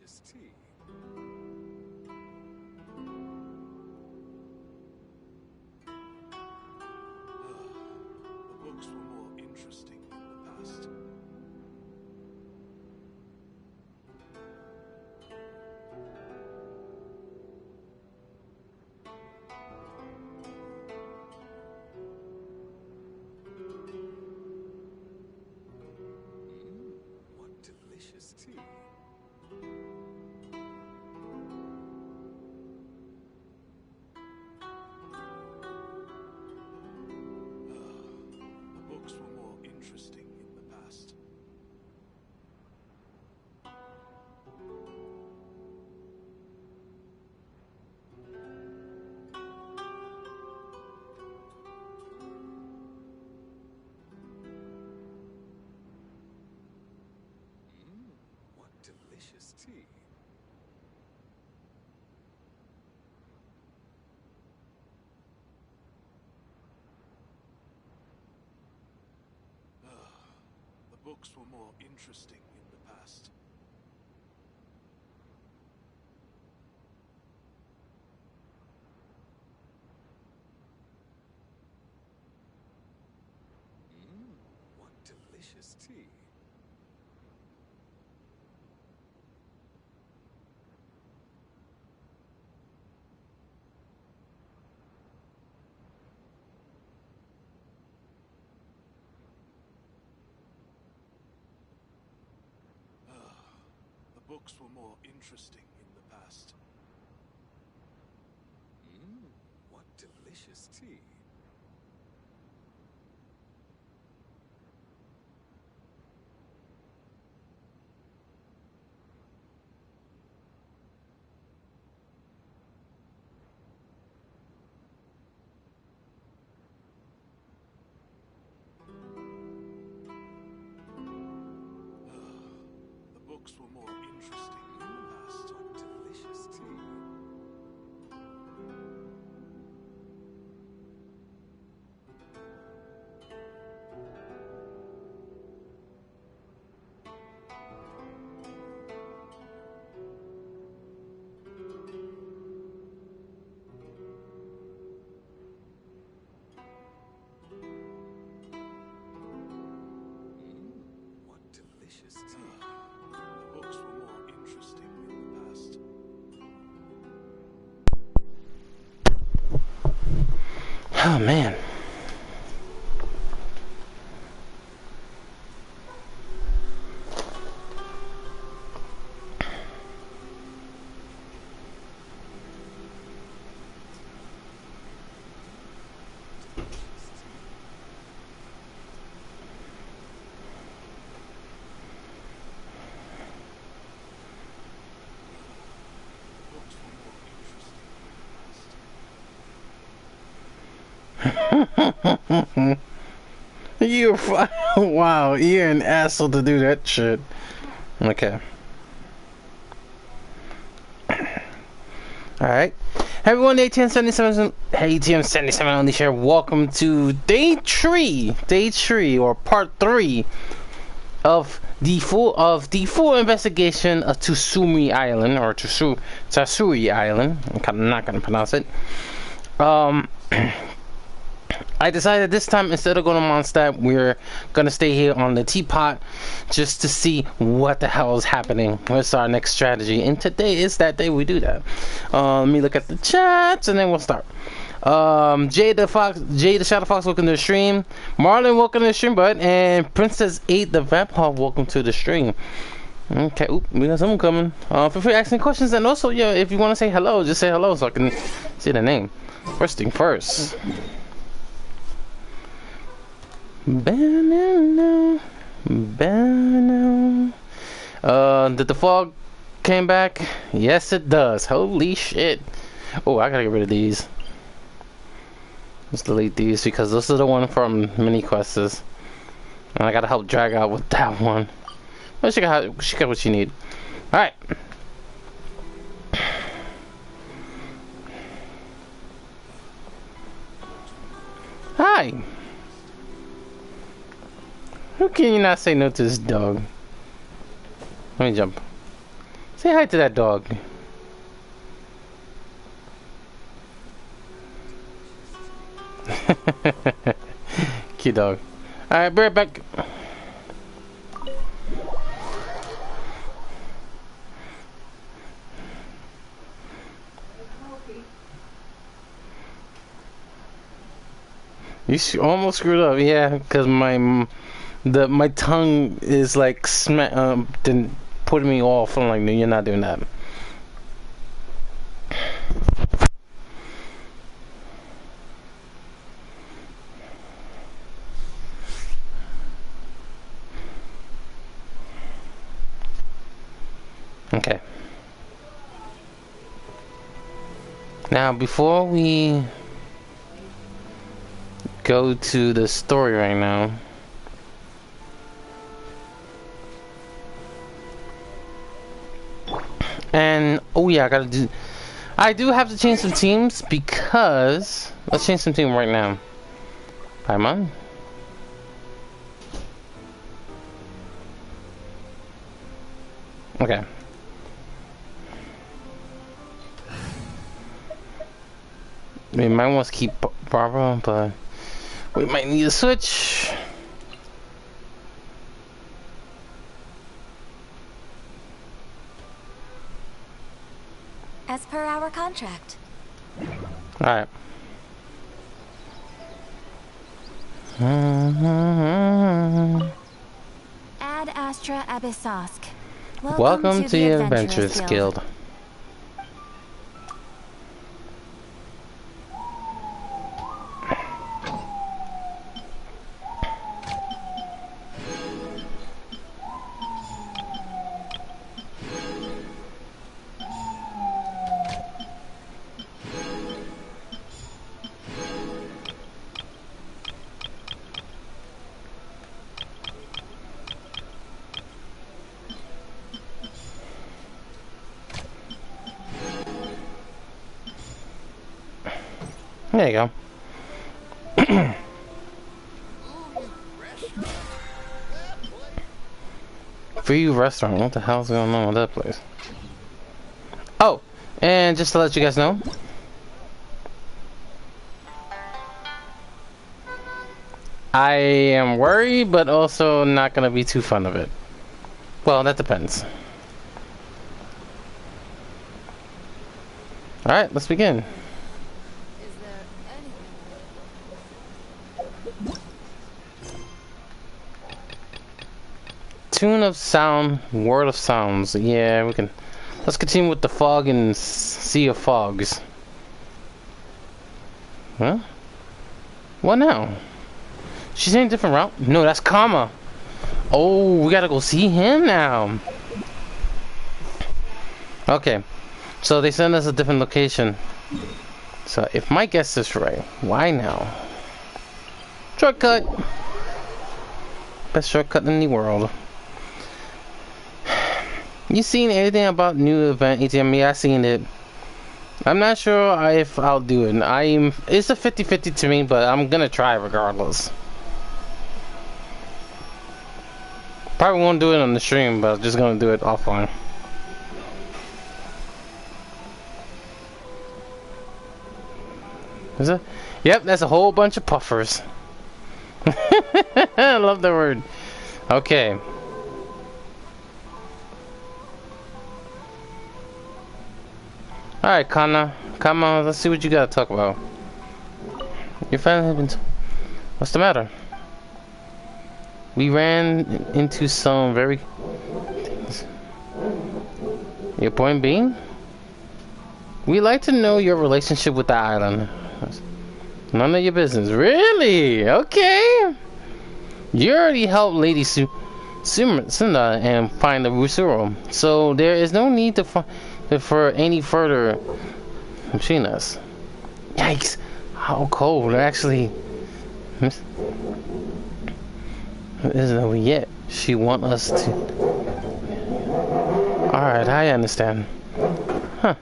delicious tea. The books were more interesting in the past. What delicious tea. The books were more interesting in the past. What delicious tea. The books were more interesting in the past. What delicious tea. The books were more interesting in the past. What delicious tea. The books were more interesting in the past. What delicious tea. What delicious tea. The books were more interesting in the past. Oh man. Books were more interesting in the past. Wow, you're an asshole to do that shit. Okay. Alright. Hey everyone, ATM 77 on the share. Welcome to day 3, or part 3 of the full investigation of Tsurumi Island, or Tsurumi Island. I'm not gonna pronounce it. I decided this time, instead of going to Mondstadt, we're gonna stay here on the teapot just to see what the hell is happening. What's our next strategy? And today is that day we do that. Let me look at the chats and then we'll start. Jay the Shadow Fox, welcome to the stream. Marlon, welcome to the stream, bud. And Princess 8 the Vampire, welcome to the stream. Okay, oop, we got someone coming. Feel free to ask any questions, and also, yeah, if you want to say hello, just say hello so I can see the name. First thing first. Banana. Did the fog came back? Yes, it does. Holy shit. Oh, I gotta get rid of these. Let's delete these because this is the one from mini quests. And I gotta help drag out with that one. But she got what she need. Alright. Hi. Who can you not say no to this dog? Let me jump. Say hi to that dog. Cute dog. Alright, be right back. You almost screwed up, yeah, because my tongue is like then putting me off. I'm like, no, you're not doing that. Okay. Now, before we go to the story right now, and oh yeah, I do have to change some teams because let's change some team right now. Paimon. Okay. We might want to keep Barbara, but we might need a switch. As per our contract. Alright. Ad Astra Abyssosk. Welcome to the Adventurers Guild. There you go. Free restaurant. What the hell's going on with that place? Oh, and just to let you guys know, I am worried, but also not gonna be too fun of it. Well, that depends. All right, let's begin. Tune of sound, word of sounds. Yeah, we can. Let's continue with the fog and sea of fogs. Huh? What now? She's in a different route? No, that's Kama. Oh, we gotta go see him now. Okay, so they send us a different location. So if my guess is right, why now? Shortcut. Best shortcut in the world. You seen anything about new event ATM? Yeah, I seen it. I'm not sure if I'll do it. It's a 50-50 to me, but I'm gonna try regardless. Probably won't do it on the stream, but I'm just gonna do it offline. Is it? Yep, that's a whole bunch of puffers. I love the word. Okay. Alright, Kana. Come on, let's see what you gotta talk about. Your family has been... What's the matter? We ran into some very... Your point being? We'd like to know your relationship with the island. None of your business. Really? Okay. You already helped Lady Sunda and find the Rusuro, so there is no need to for any further between us. Yikes! How cold? Actually, isn't over yet. She want us to. All right, I understand. Huh?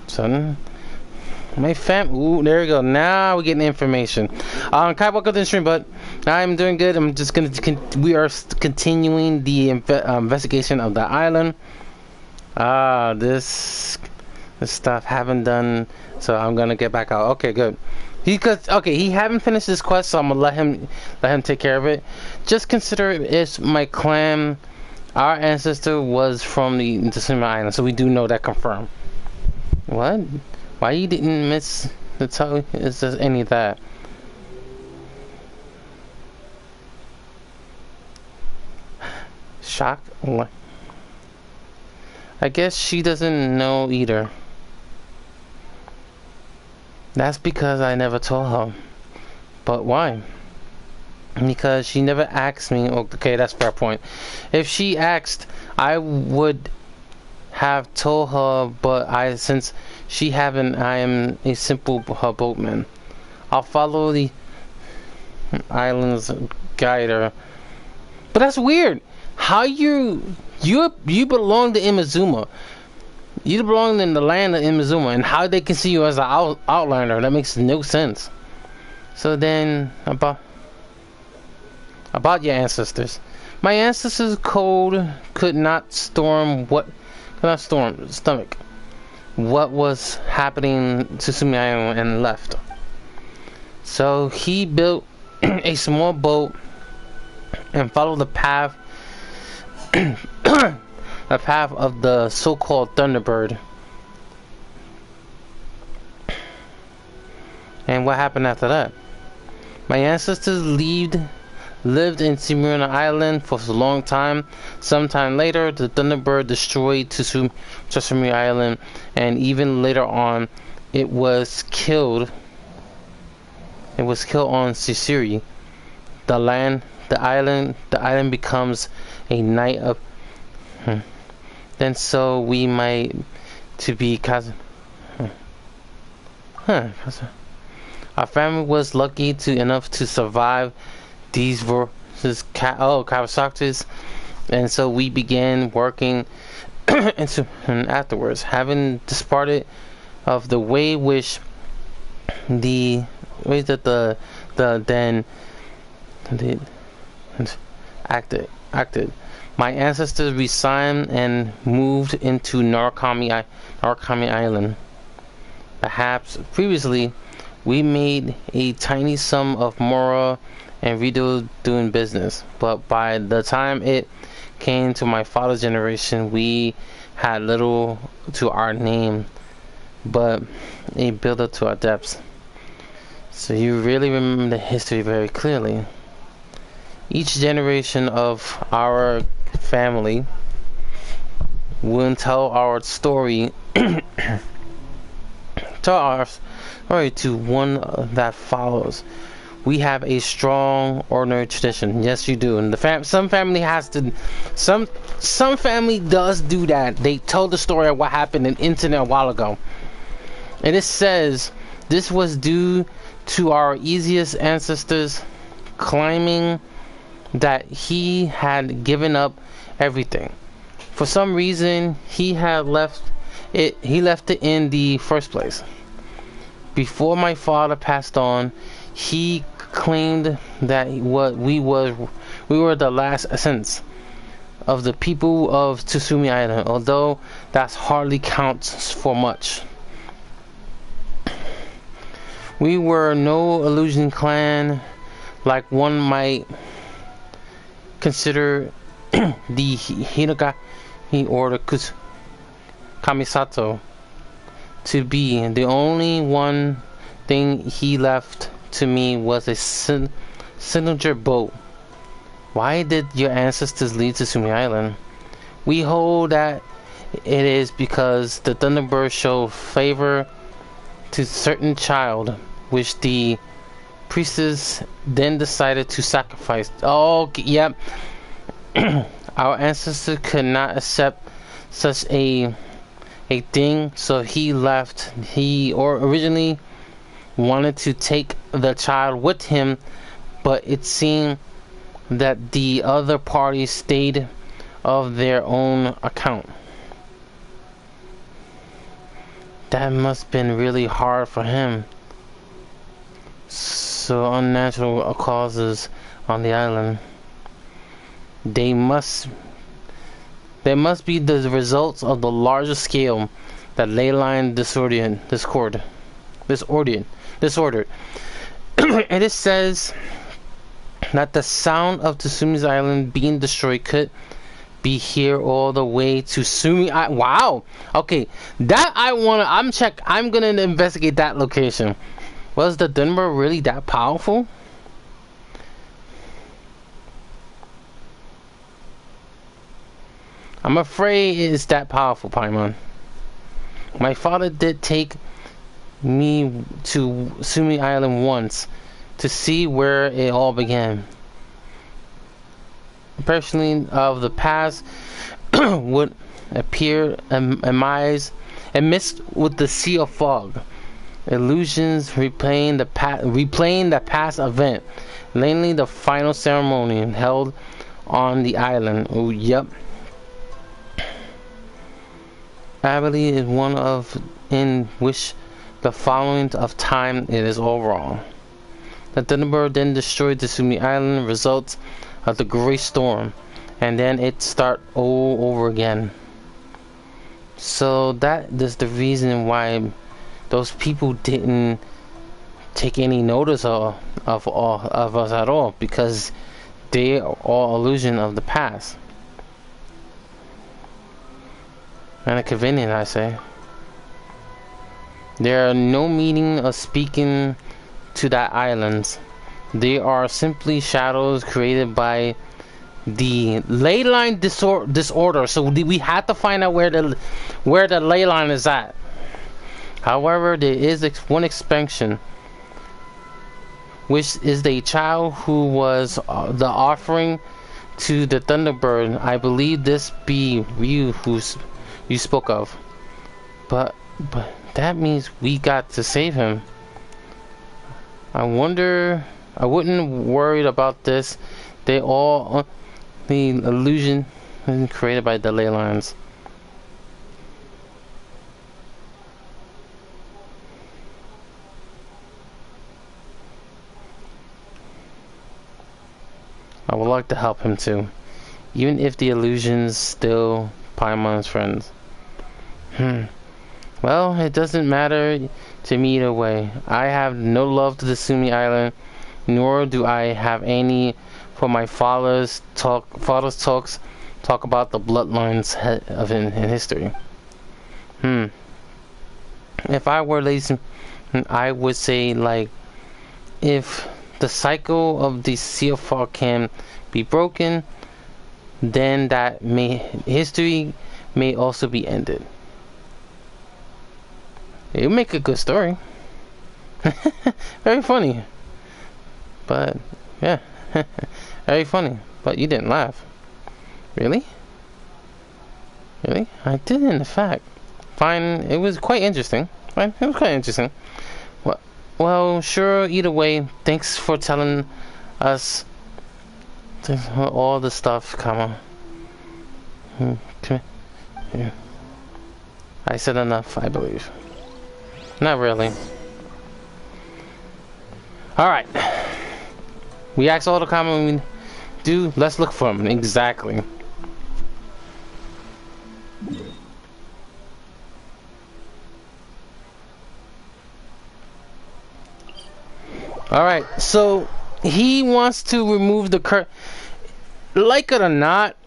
Son, my fam. Ooh, there we go. Now we're getting information. Kai, welcome to the stream, but I'm doing good. I'm just gonna. We are continuing the investigation of the island. This stuff haven't done, so I'm gonna get back out. Okay, good. He haven't finished this quest, so I'm gonna let him take care of it. Just consider it's my clan. Our ancestor was from the Tsurumi Island, so we do know that confirmed. What? Why you didn't miss the tell? Is there any of that? Shock? What? I guess she doesn't know either. That's because I never told her. But why? Because she never asked me. Okay, that's a fair point. If she asked, I would have told her, but since she haven't, I am a simple boatman. I'll follow the island's guider. But that's weird. How you belong to Imizuma. You belong in the land of Imizuma, and how they can see you as an outliner, that makes no sense. So then, about your ancestors. My ancestors' code could not stomach what was happening to Tsurumi Island and left. So he built a small boat and followed the path the path of the so-called Thunderbird. And what happened after that? My ancestors lived in Tsurumi Island for a long time. Sometime later, the Thunderbird destroyed Tsurumi Island, and even later on, it was killed. It was killed on Tsurumi. The island becomes a night of. Then so we might to be cousin. Our family was lucky enough to survive these Kawasaki's, and so we began working and afterwards, having departed of the way which the ways that the then acted. My ancestors resigned and moved into Narukami Island. Perhaps previously, we made a tiny sum of Mora and Rido doing business, but by the time it came to my father's generation, we had little to our name, but a build-up to our depths. So you really remember the history very clearly. Each generation of our family will tell our story to one that follows. We have a strong ordinary tradition. Yes, you do. And some family has to. Some family does do that. They tell the story of what happened in internet a while ago, and it says this was due to our easiest ancestors claiming that he had given up everything. For some reason, he had left it in the first place. Before my father passed on, he claimed that we were the last essence of the people of Tsurumi Island, although that hardly counts for much. We were no illusion clan like one might consider the Hinogami or the Kamisato to be. The only one thing he left to me was a signature boat. Why did your ancestors leave Tsurumi Island? We hold that it is because the Thunderbird showed favor to certain child, which the priestess then decided to sacrifice. Oh, yep. Our ancestors could not accept such a thing, so he left. He originally wanted to take the child with him, but it seemed that the other party stayed of their own account. That must have been really hard for him. So unnatural causes on the island. They must be the results of the larger scale that ley line disordered. And it says that the sound of Tsurumi's island being destroyed could be here all the way to Tsumi. Wow. Okay, that I'm gonna investigate that location. Was the Denver really that powerful? I'm afraid it's that powerful, Paimon. My father did take me to Tsumi Island once to see where it all began. Personally, of the past would appear amidst with the sea of fog. Illusions replaying the past event, namely the final ceremony held on the island. Oh, yep. Abilene is one of in which the following of time it is all wrong. The Thunderbird then destroyed the Tsumi Island, results of the great storm, and then it start all over again. So that is the reason why those people didn't take any notice of us at all, because they are all illusion of the past. And a convenient, I say. There are no meaning of speaking to that islands. They are simply shadows created by the ley line disorder. So we have to find out where the ley line is at. However, there is one expansion, which is the child who was the offering to the Thunderbird. I believe this be Ryu who's you spoke of, but that means we got to save him. I wonder. I wouldn't worried about this. They all the illusion created by the ley lines. I would like to help him too, even if the illusions still Paimon's friends. Well, it doesn't matter to me either way. I have no love to the Tsumi Island, nor do I have any for my father's talks about the bloodlines in history. If I were lazy, I would say, like, if the cycle of the Sea of Fog can be broken, then history may also be ended. It would make a good story. Very funny. But, yeah. Very funny. But you didn't laugh. Really? Really? I did, in fact. Fine. It was quite interesting. Fine. It was quite interesting. Well, sure, either way, thanks for telling us all the stuff, Come here. I said enough, I believe. Not really. Alright. We asked all the common we do. Let's look for them. Exactly. Alright, so he wants to remove the curse. Like it or not,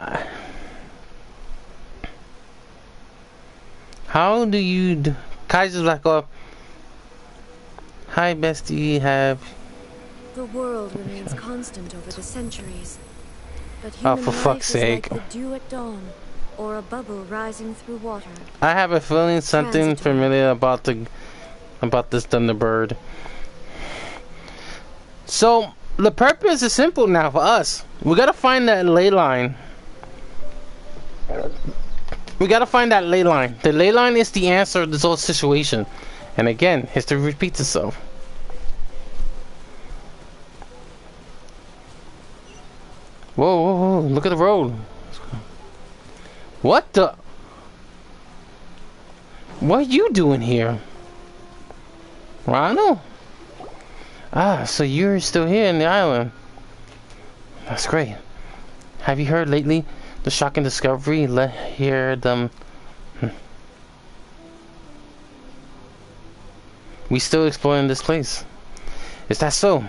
how do you do? Kaiser's like, oh, hi bestie, have... The world remains constant over the centuries, but Oh, human for fuck's sake. like the dew at dawn, or a bubble rising through water. I have a feeling something Transitory. familiar about this Thunderbird. So the purpose is simple now for us. We gotta find that ley line. We gotta find that ley line. The ley line is the answer to this whole situation. And again, history repeats itself. Whoa, whoa, whoa, look at the road. What the? What are you doing here? Rhino? Ah, so you're still here in the island. That's great. Have you heard lately the shocking discovery? Let hear them. We still exploring this place. Is that so?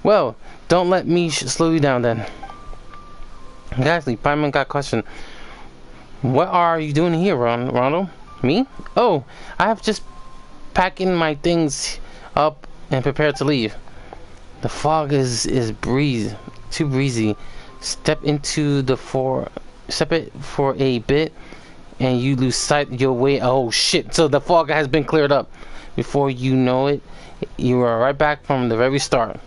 Well, don't let me slow you down then. Exactly. Paimon got a question. What are you doing here, Ronald? Me? Oh, I have just packing my things up and prepared to leave. The fog is too breezy. Step it for a bit, and you lose sight of your way. Oh shit! So the fog has been cleared up. Before you know it, you are right back from the very start.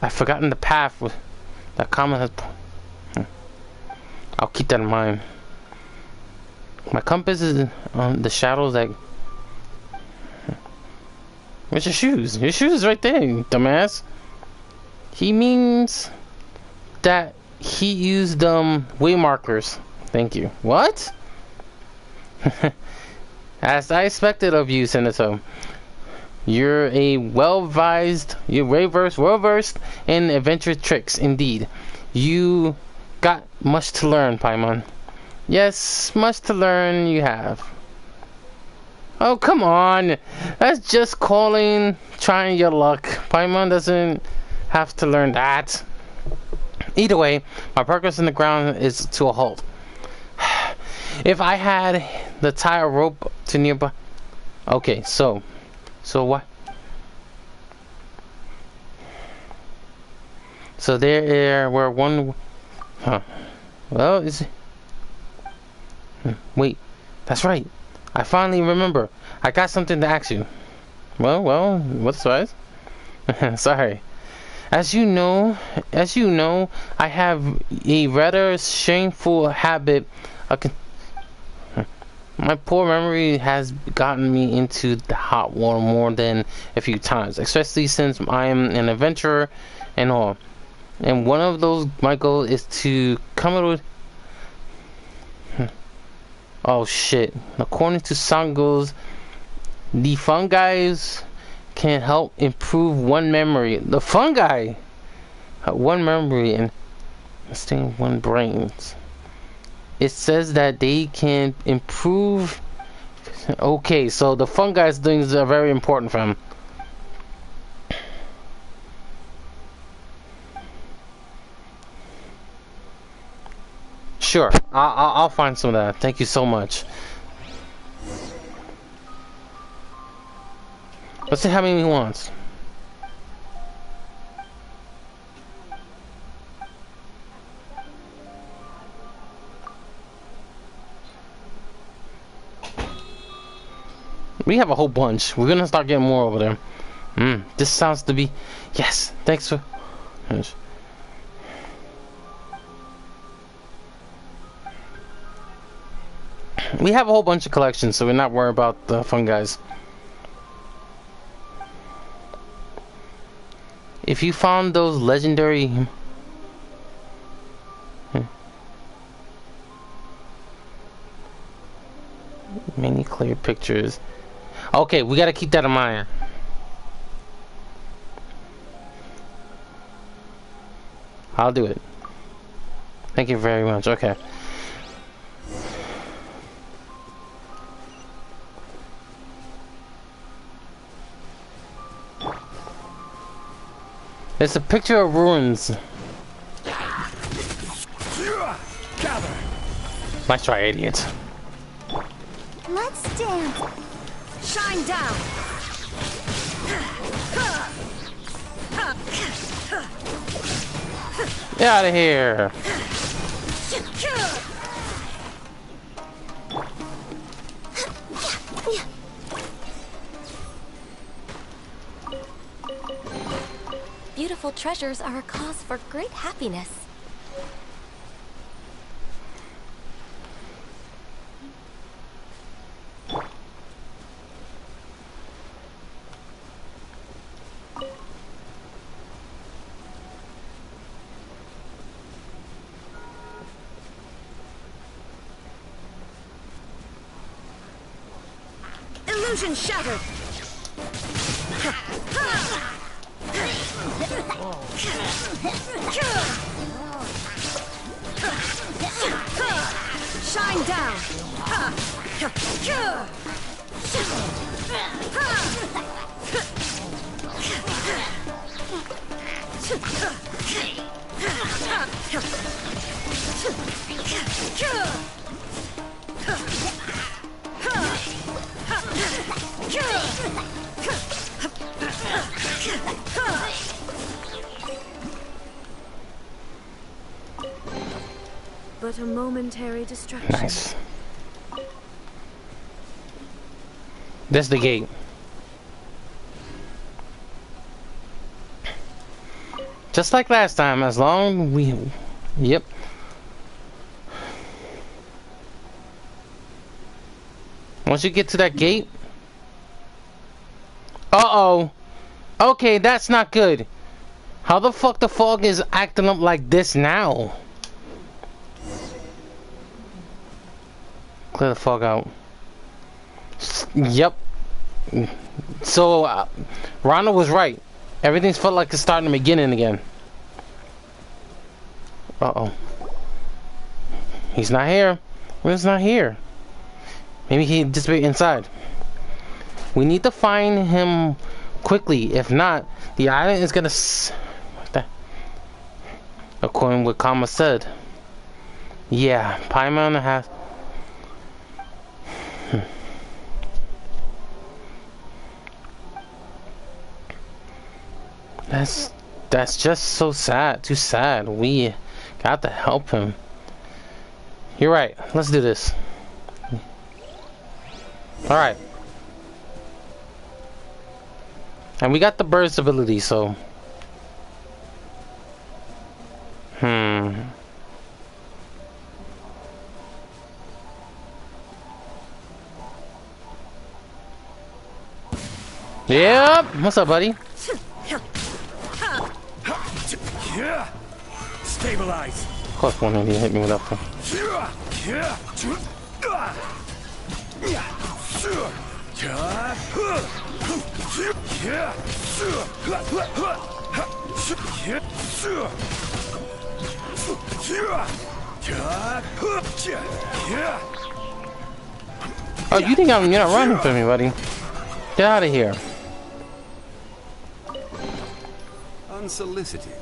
I've forgotten the path that Common has. I'll keep that in mind. My compass is on the shadows that. Where's your shoes? Your shoes is right there, you dumbass. He means that he used way markers. Thank you. What? As I expected of you, Senator. You're well-versed in adventure tricks, indeed. You got much to learn, Paimon. Yes, much to learn you have. Oh, come on. That's just trying your luck. Paimon doesn't have to learn that. Either way, my progress in the ground is to a halt. If I had the tie a rope to nearby... Okay, so what? So there were one... Huh. Well, is it... Wait, that's right. I finally remember. I got something to ask you. Well, what's the size? Sorry. As you know, I have a rather shameful habit of... My poor memory has gotten me into the hot water more than a few times, especially since I am an adventurer and all. And one of those, my goal is to come up with... Oh shit. According to Sango's, the fungi can help improve one memory. The fungi! One memory and staying one brains. It says that they can improve... Okay, so the fungi things are very important for him. Sure, I'll find some of that. Thank you so much. Let's see how many he wants. We have a whole bunch. We're gonna start getting more over there. This sounds to be... Yes, thanks for... We have a whole bunch of collections, so we're not worried about the fungi. If you found those legendary... Many clear pictures. Okay, we gotta keep that in mind. I'll do it. Thank you very much. Okay. It's a picture of ruins. Gather. Nice try, idiot. Let's dance. Shine down. Get out of here. Beautiful treasures are a cause for great happiness. Illusion shattered. Shine down. But a momentary distraction. Nice. That's the gate. Just like last time, as long we... Yep. Once you get to that gate... Uh-oh. Okay, that's not good. How the fuck the fog is acting up like this now? Clear the fog out. Yep. So, Ronald was right. Everything's felt like it's starting to beginning again. Uh-oh. He's not here. Will's not here. Maybe he just be inside. We need to find him quickly. If not, the island is gonna... What the... According to what Kama said. Yeah, Paimon has... That's just so sad. Too sad. We got to help him. You're right. Let's do this. Alright. And we got the burst ability, so... Yep. What's up, buddy? Stabilize. Of course, one of you hit me with that one. Oh, you think you're not running for me, buddy? Get out of here. Unsolicited,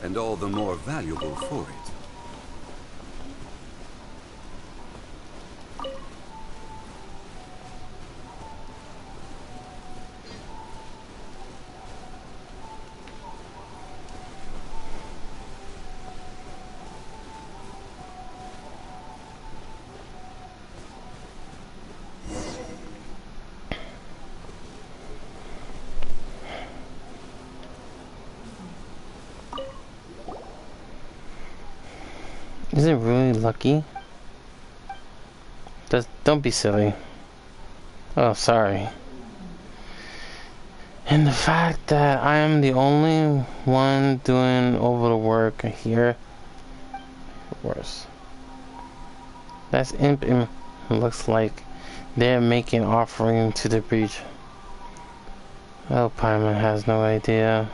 and all the more valuable for it. Is it really lucky? Don't be silly. Oh, sorry. And the fact that I am the only one doing over the work here. Worse. That's imp. It looks like they're making offering to the breach. Oh, Paimon has no idea.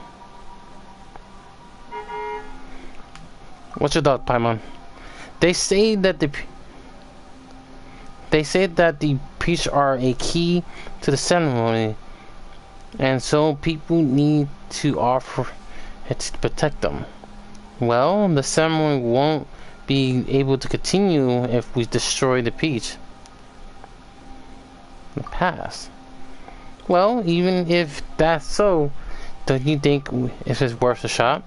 What's your thought, Paimon? They say that the priests are a key to the ceremony, and so people need to offer it to protect them. Well, the ceremony won't be able to continue if we destroy the peach. The past. Well, even if that's so, don't you think it's worth a shot?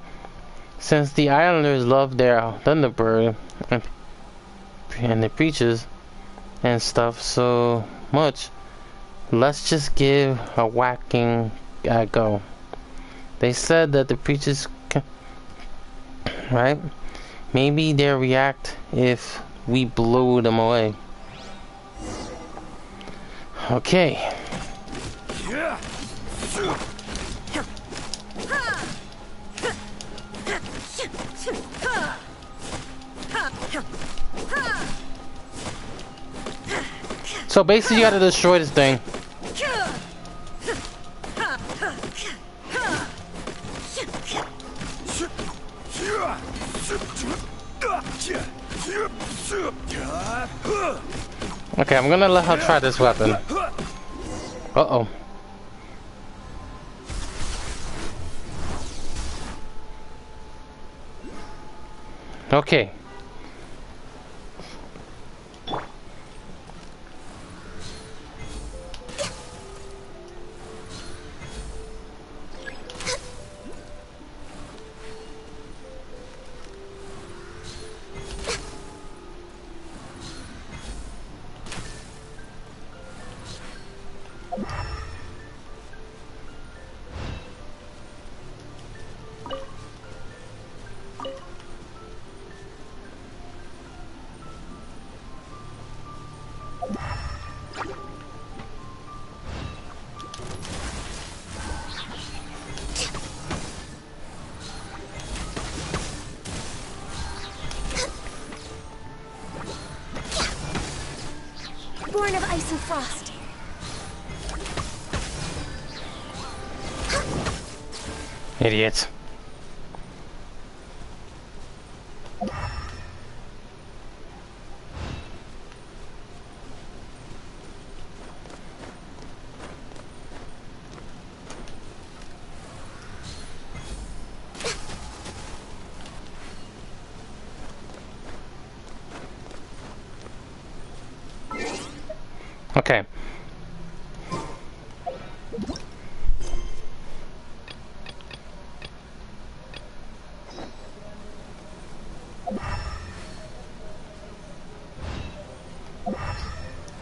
Since the islanders love their Thunderbird and the preachers and stuff so much, let's just give a whacking a go. They said that the preachers can, right? Maybe they'll react if we blow them away. Okay. So basically you gotta destroy this thing. Okay, I'm gonna let her try this weapon. Uh-oh. Okay. Born of ice and frost. Idiots. Okay.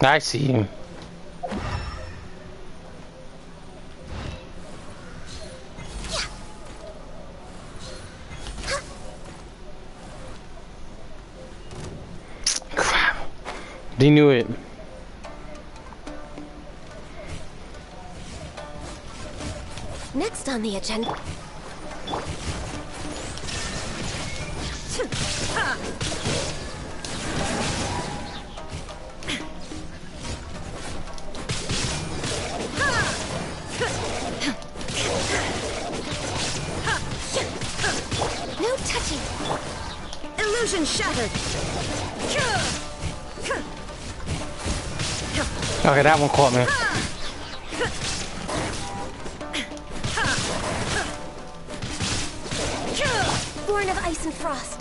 I see you. Crap. They knew it. Next on the agenda. No touching. Illusion shattered. Okay, that one caught me. Born of ice and frost.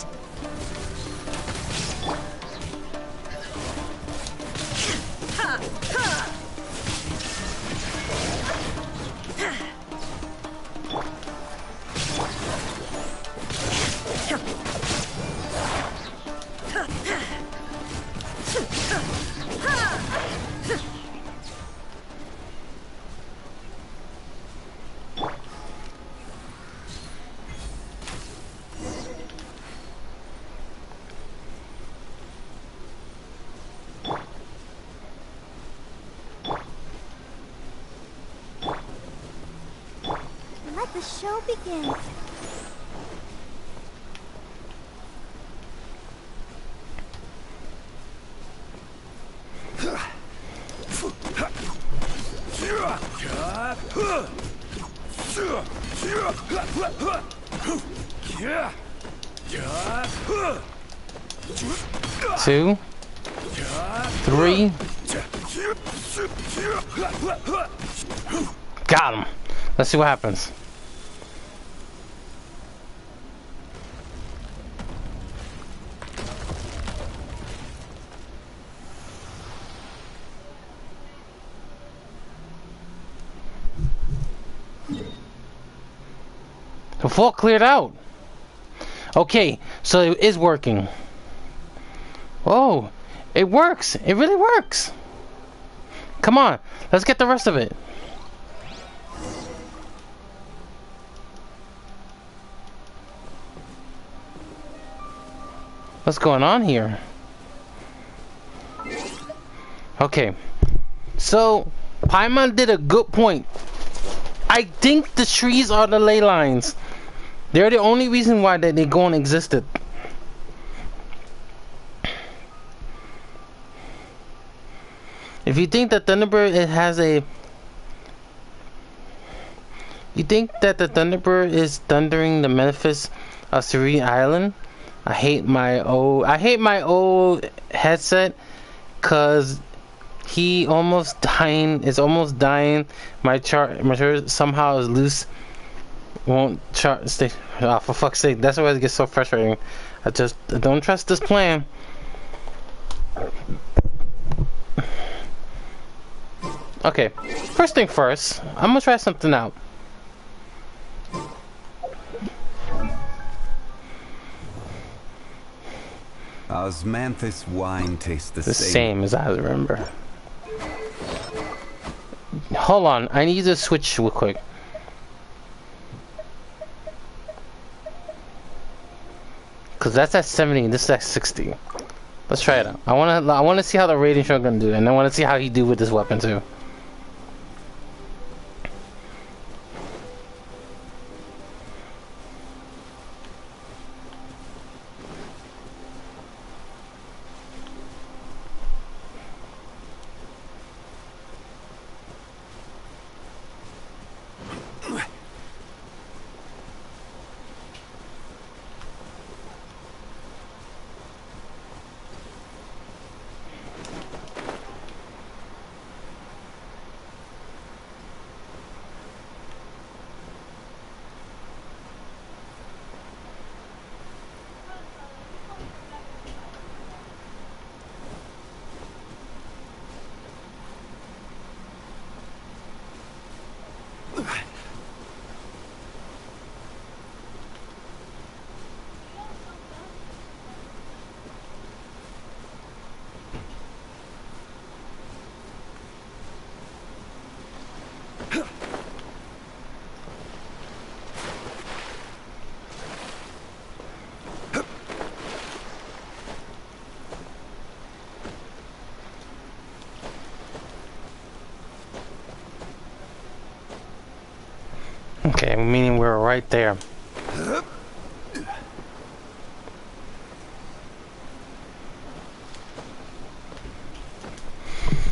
Let the show begin. Two, three. Got him. Let's see what happens. The fort cleared out. Okay, so it is working. Oh, it works. It really works. Come on, let's get the rest of it. What's going on here? Okay, so Paimon did a good point. I think the trees are the ley lines. They're the only reason why they go and existed. If you think that Thunderbird you think that the Thunderbird is thundering the Memphis of Tsurumi Island, I hate my old headset, cause he almost dying is almost dying. My charger somehow is loose. Won't stay. Oh, for fuck's sake! That's why it gets so frustrating. I don't trust this plan. Okay, first thing first, I'm gonna try something out. Osmanthus wine tastes the Same as I remember. Hold on, I need to switch real quick. Cause that's at 70 and this is at 60. Let's try it out. I wanna see how the rating show gonna do, and I wanna see how he do with this weapon too. Okay, meaning we're right there.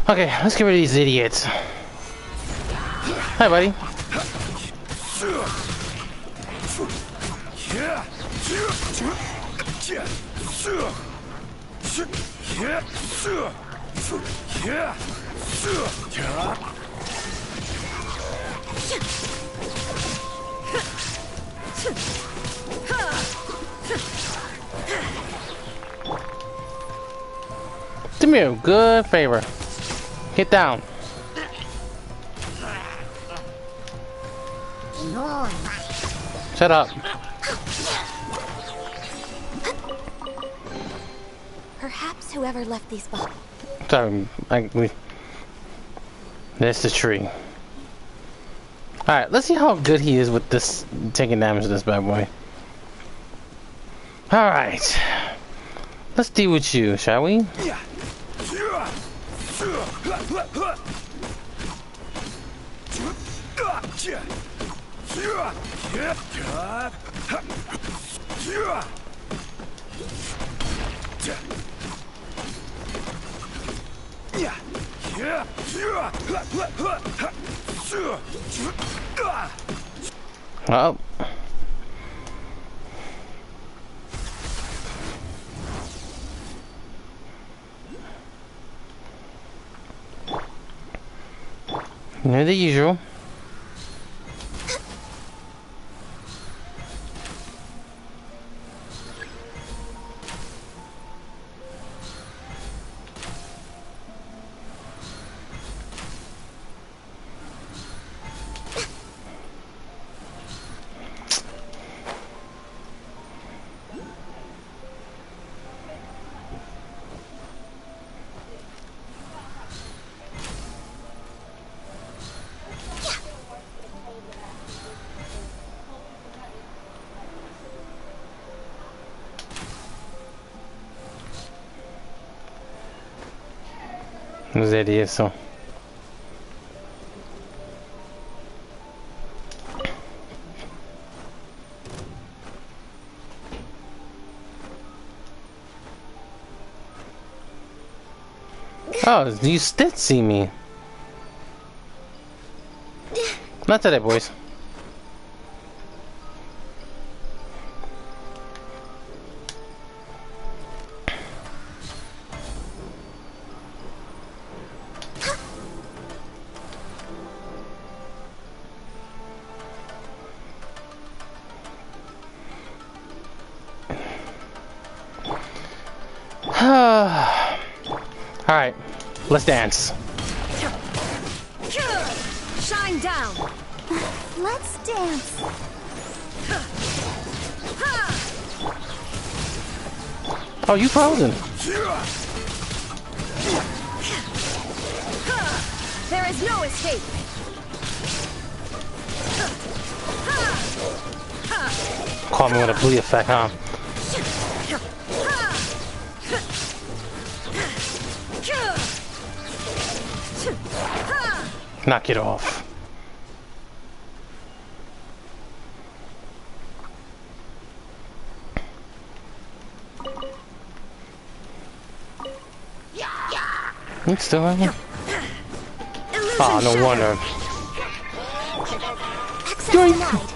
Okay, let's get rid of these idiots. Hi, buddy. Do me a good favor. Get down. Shut up. Perhaps whoever left these boxes. Sorry, that's the tree. Alright, let's see how good he is with this, taking damage to this bad boy. Alright. Let's deal with you, shall we? Oh. Near the usual. No sé eso. Oh, you did see me. Not today, boys. Alright, let's dance. Shine down. Let's dance. Oh, you frozen. There is no escape. Caught me with a bleed effect, huh? Knock it off. You still have one? Oh, no wonder. Access denied.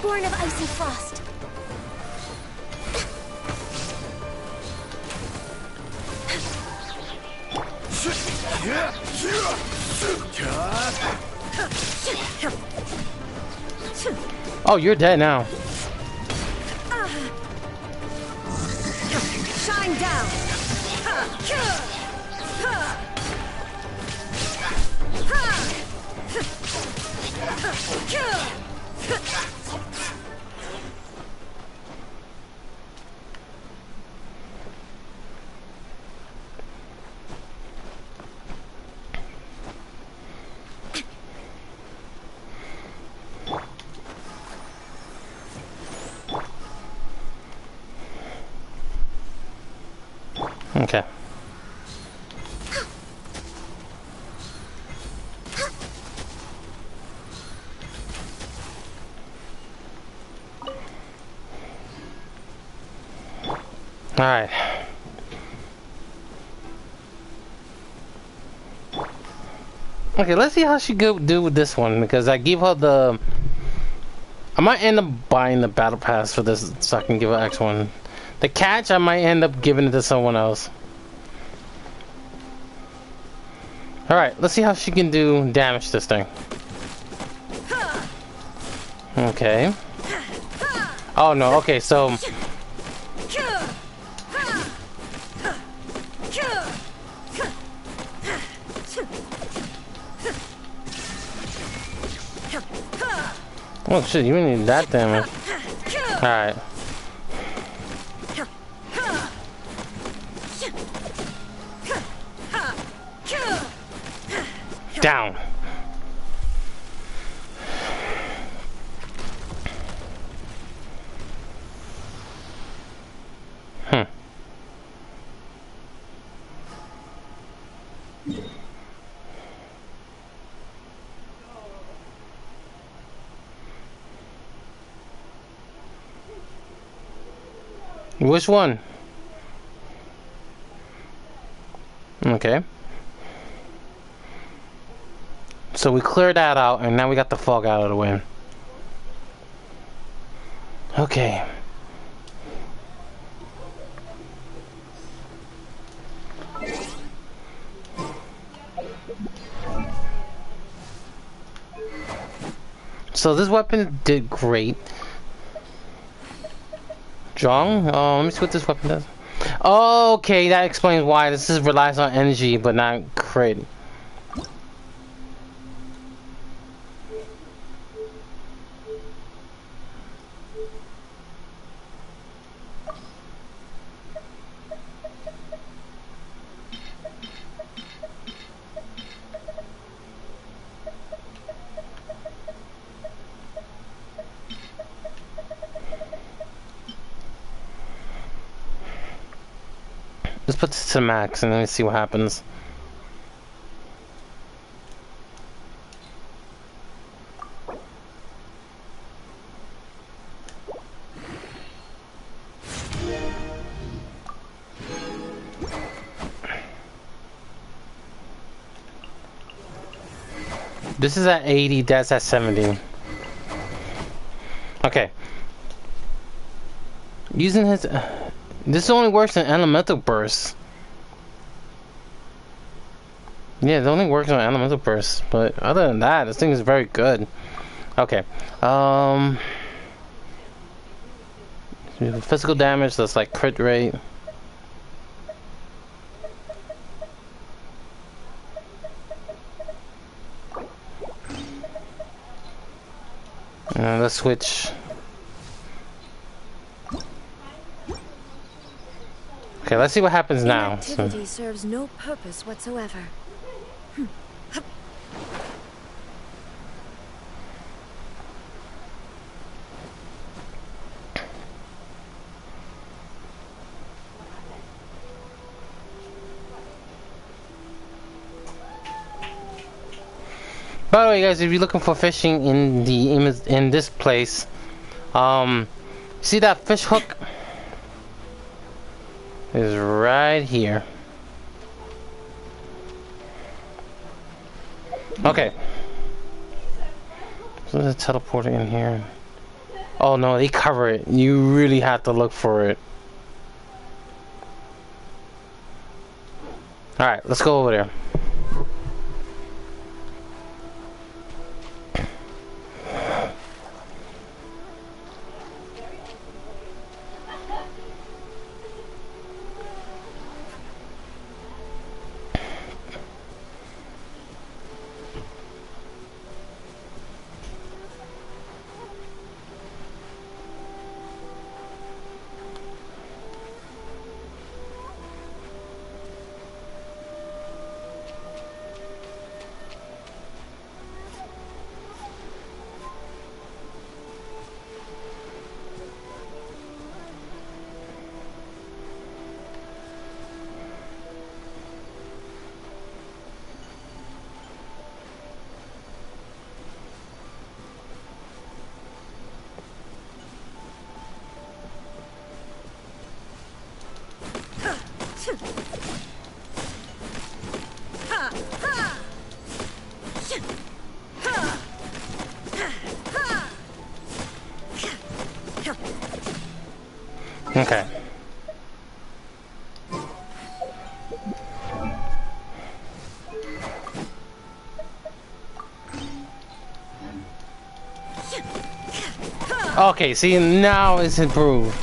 Born of ice and frost. Oh, you're dead now. Shine down. Okay. Alright. Okay, let's see how she do with this one, because I gave her the... I might end up buying the battle pass for this so I can give her X1. The catch, I might end up giving it to someone else. Alright, let's see how she can do damage to this thing. Okay. Oh no, okay, so... Oh shit, you need that damage. Alright. Down. Which one? Okay. So we cleared that out, and now we got the fog out of the way. Okay. So this weapon did great. Strong? Let me see what this weapon does. Okay, that explains why this is relies on energy, but not crit. Let's put this to max and then see what happens. This is at 80, that's at 70. Okay. Using his... this only works in elemental bursts. Yeah, it only works on elemental bursts, but other than that, this thing is very good. Okay. Physical damage, that's like crit rate. Let's switch. Okay, let's see what happens now. Inactivity serves no purpose whatsoever. By the way, guys, if you're looking for fishing in the in this place, see that fish hook is right here. Okay. So there's a teleporter in here. Oh no, they cover it. You really have to look for it. Alright, let's go over there. Okay. Okay, see, now it's improved.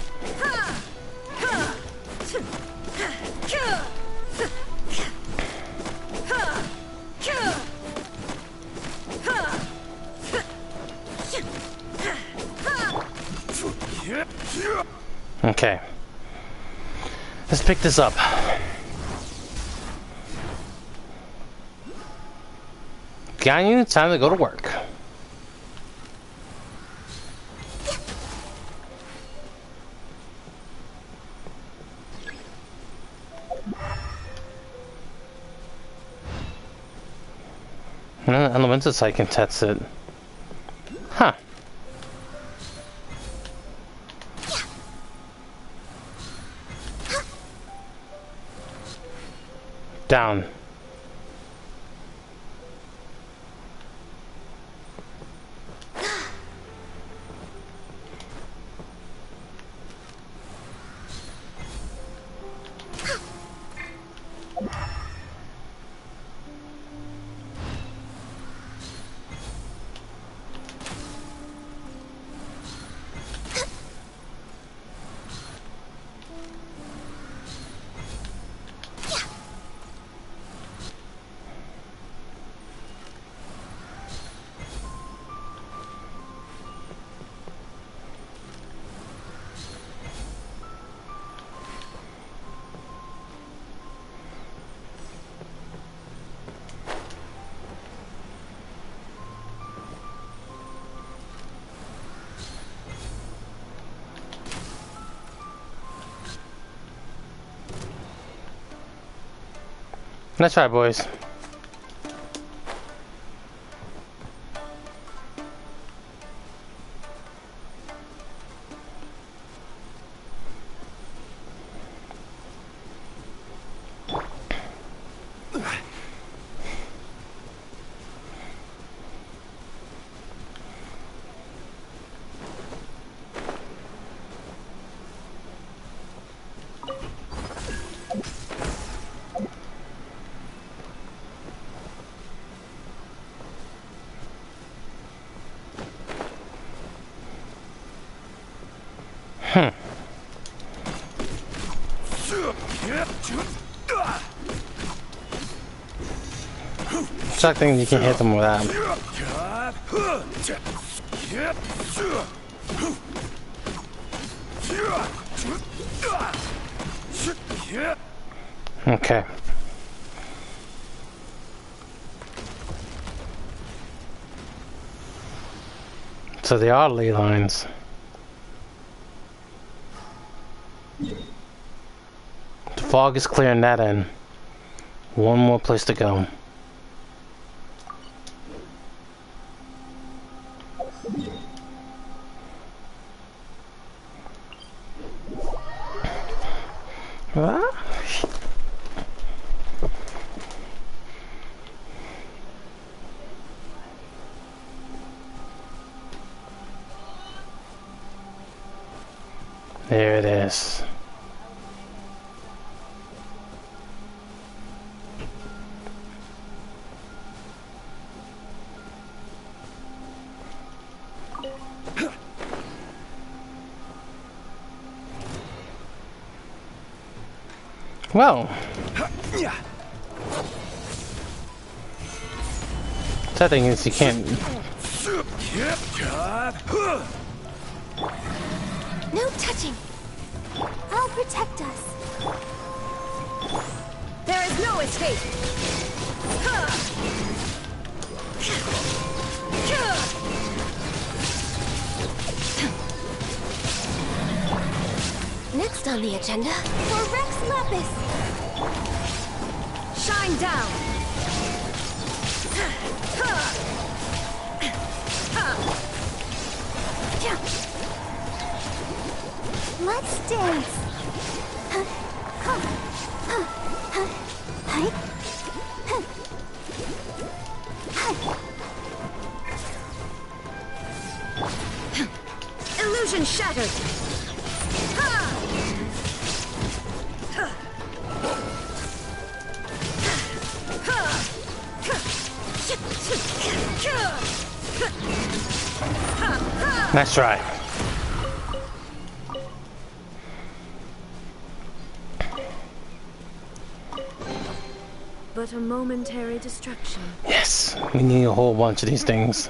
Okay. Let's pick this up. Ganyu, time to go to work. Elemental side can test it. Huh. Down. Let's try, boys. Something you can hit them with that. Okay. So they are ley lines. The fog is clearing that end. One more place to go. Ah. There it is. Well, the thing is you can't. No touching. I'll protect us. There is no escape. Next on the agenda, for Rex Lapis. Shine down. Let's dance. Illusion shattered. Nice try. But a momentary distraction. Yes, we need a whole bunch of these things.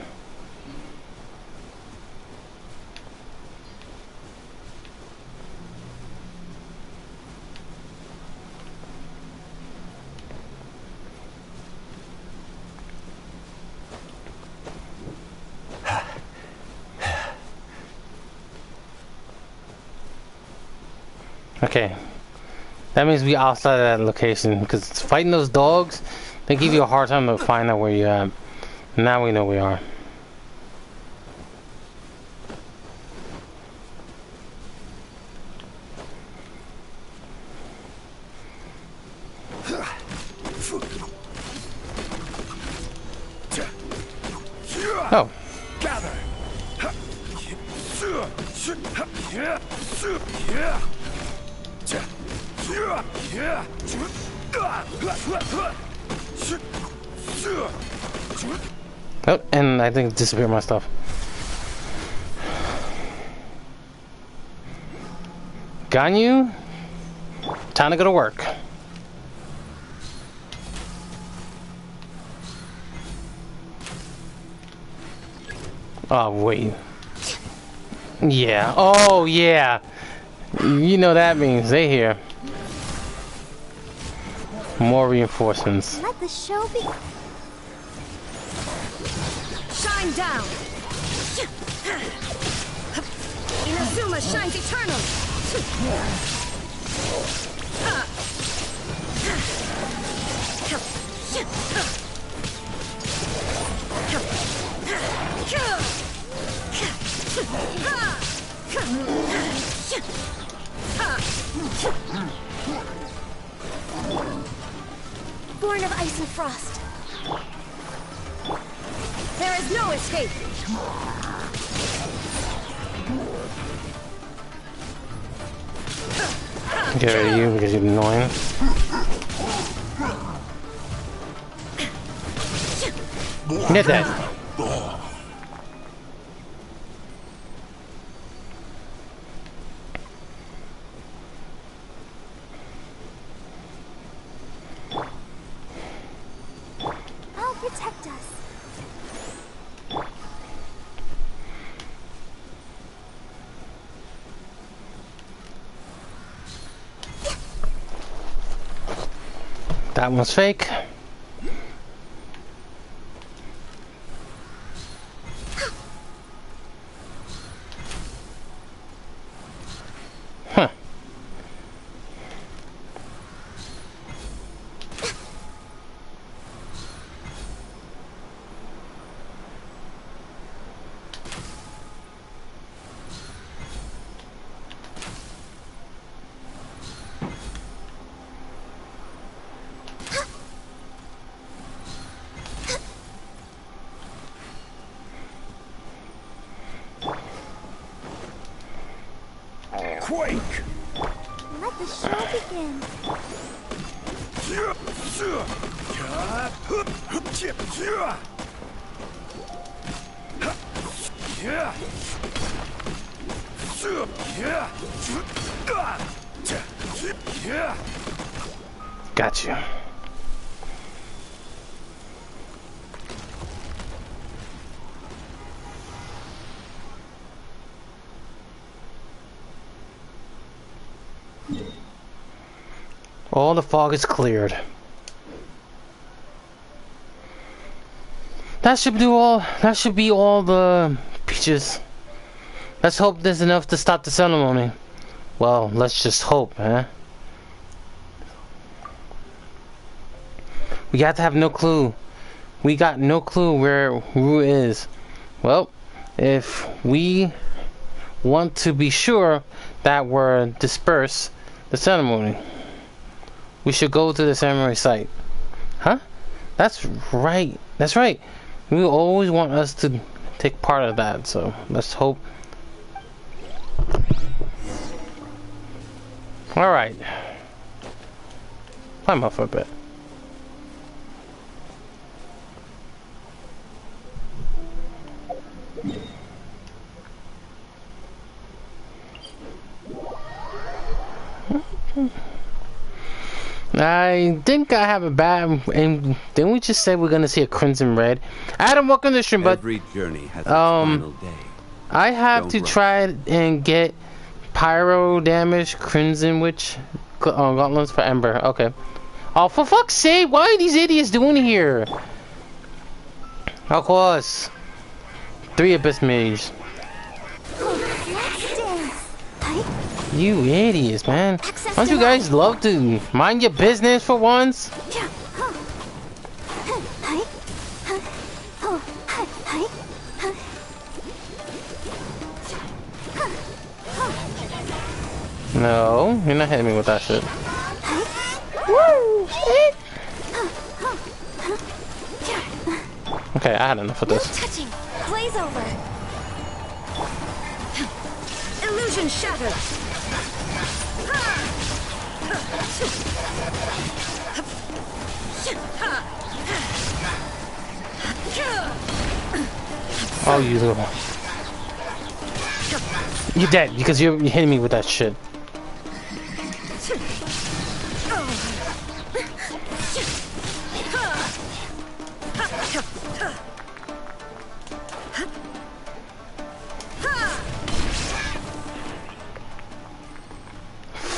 Okay, that means we outside of that location because fighting those dogs, they give you a hard time to find out where you're at. Now we know we are. Oh. Oh, and I think it disappeared my stuff. Ganyu, time to go to work. Oh, wait. Yeah. Oh, yeah. You know that means they here. More reinforcements. Let the show be. Shine down. Inazuma shines eternal. Born of ice and frost. There is no escape. Get rid of you because you're annoying. Get that. I'll protect That one's fake. Huh. Quake! Let the show begin. Got you. All the fog is cleared. That should do all. That should be all the peaches. Let's hope there's enough to stop the ceremony. Well, let's just hope, huh? We got to have no clue. We got no clue where Rue is. Well, if we want to be sure that we're disperse the ceremony, we should go to the ceremony site. Huh? That's right. That's right. We always want us to take part of that, so let's hope. Alright. Climb up for a bit. I think I have a bad, and didn't we just say we're gonna see a crimson red? Adam, welcome to the stream, but Every journey has its final day. I have Don't to rush. try and get pyro damage, crimson witch, gauntlets for Ember. Okay. Oh, for fuck's sake! What are these idiots doing here? Of course. 3 abyss mage. Let's dance. Hi. You idiots, man. Don't you guys love to mind your business for once? Yeah. Huh. Hi. Huh. Oh. Hi. Hi. Huh. No, you're not hitting me with that shit. Woo! Okay, I had enough of No this. touching. Blaze over. Illusion shattered. Oh, you little. You're dead because you're hitting me with that shit.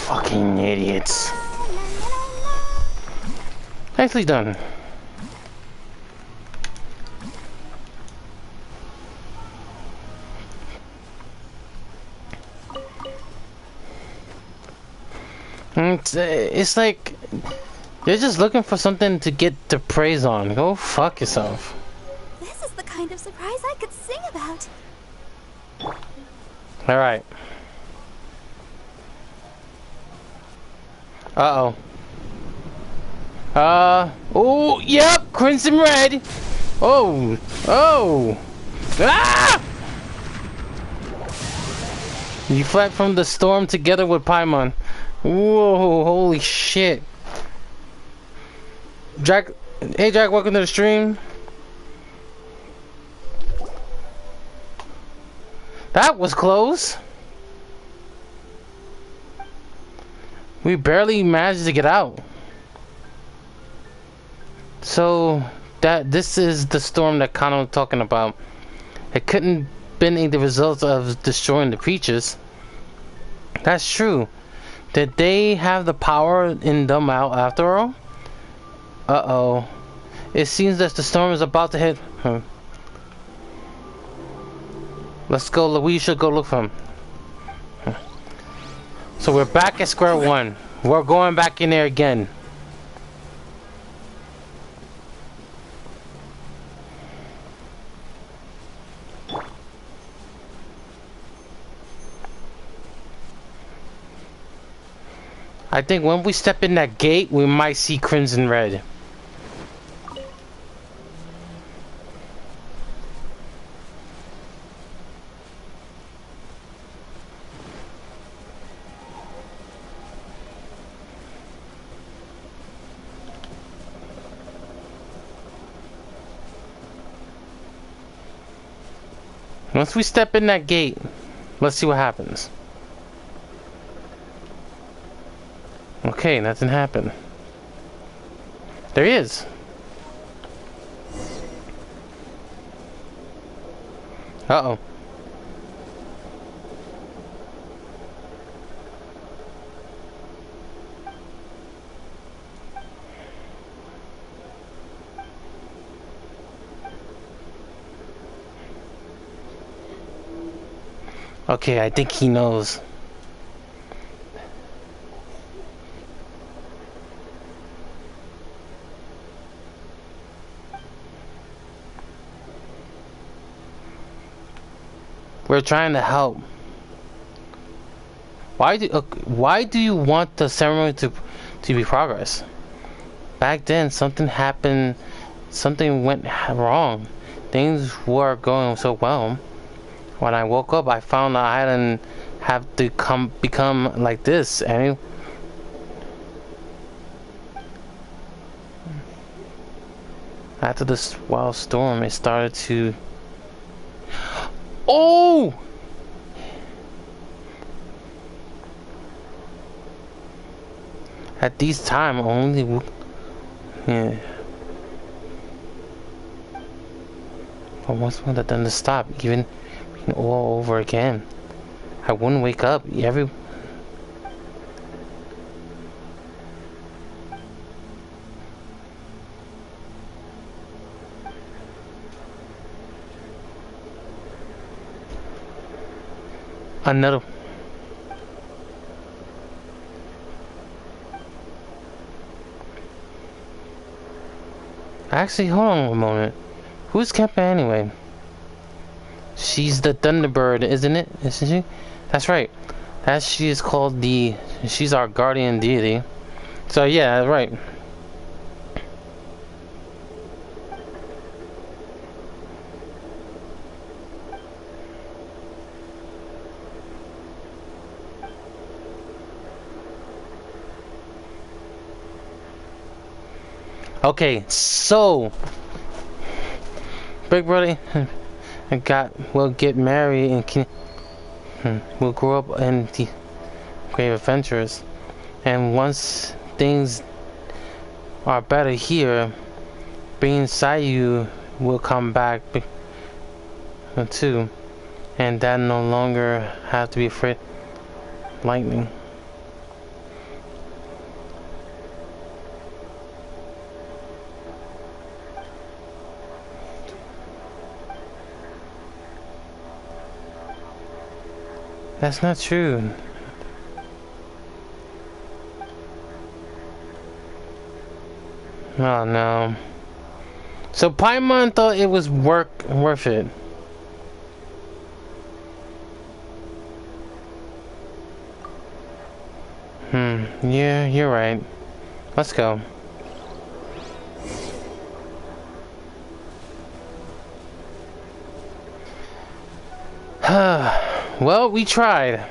Fucking idiots. Nicely done. It's like you're just looking for something to get the praise on. Go fuck yourself. This is the kind of surprise I could sing about. Alright. Uh-oh. Oh, yep, crimson red. Oh, oh. Ah! You fled from the storm together with Paimon. Whoa, holy shit. Jack, hey Jack, welcome to the stream. That was close. We barely managed to get out. So this is the storm that Kano was talking about. It couldn't been the result of destroying the creatures. That's true. Did they have the power in them out after all? Uh-oh. It seems that the storm is about to hit. Let's go. We should go look for him. So we're back at square one. We're going back in there again. I think when we step in that gate, we might see Crimson Red. Once we step in that gate, let's see what happens. Okay, nothing happened. There he is. Uh-oh. Okay, I think he knows. We're trying to help. Why do you want the ceremony to be progress? Back then, something happened. Something went wrong. Things were going so well. When I woke up, I found that I didn't have to become like this. And after this wild storm, it started to. Oh! At these time, only. Yeah. But once we let them to stop, even all over again, I wouldn't wake up. Another. Actually, hold on a moment. Who's Keppa anyway? She's the Thunderbird, isn't it? Isn't she? That's right. She is called the. She's our guardian deity. So yeah, that's right. Okay, so Big Brother will get married and will grow up in the Grave Adventures, and once things are better here, being inside you will come back too, and that no longer have to be afraid of lightning. That's not true. Oh no. So Paimon thought it was worth it. Yeah, you're right. Let's go. Well, we tried.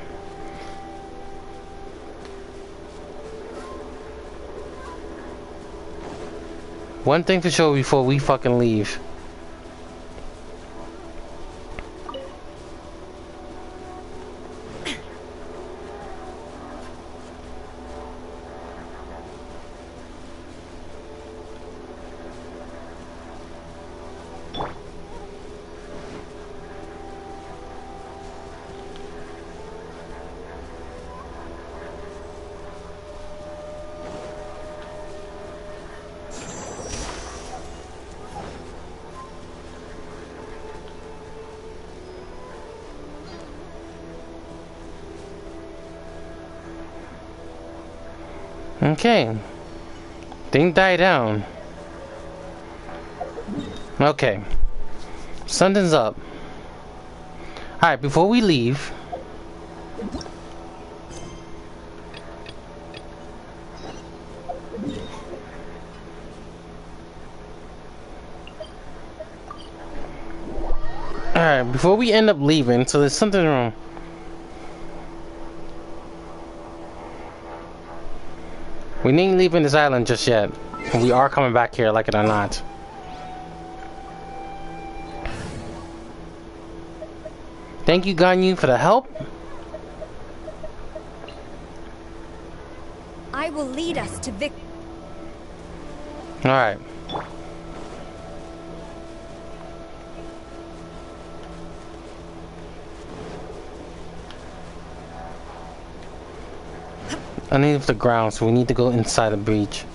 One thing for sure before we fucking leave. Okay. Thing died down. Okay. Something's up. Alright, before we leave. Alright, before we end up leaving, so there's something wrong. We ain't leaving this island just yet. We are coming back here, like it or not. Thank you, Ganyu, for the help. I will lead us to victory. Alright. Underneath the ground, so we need to go inside the breach.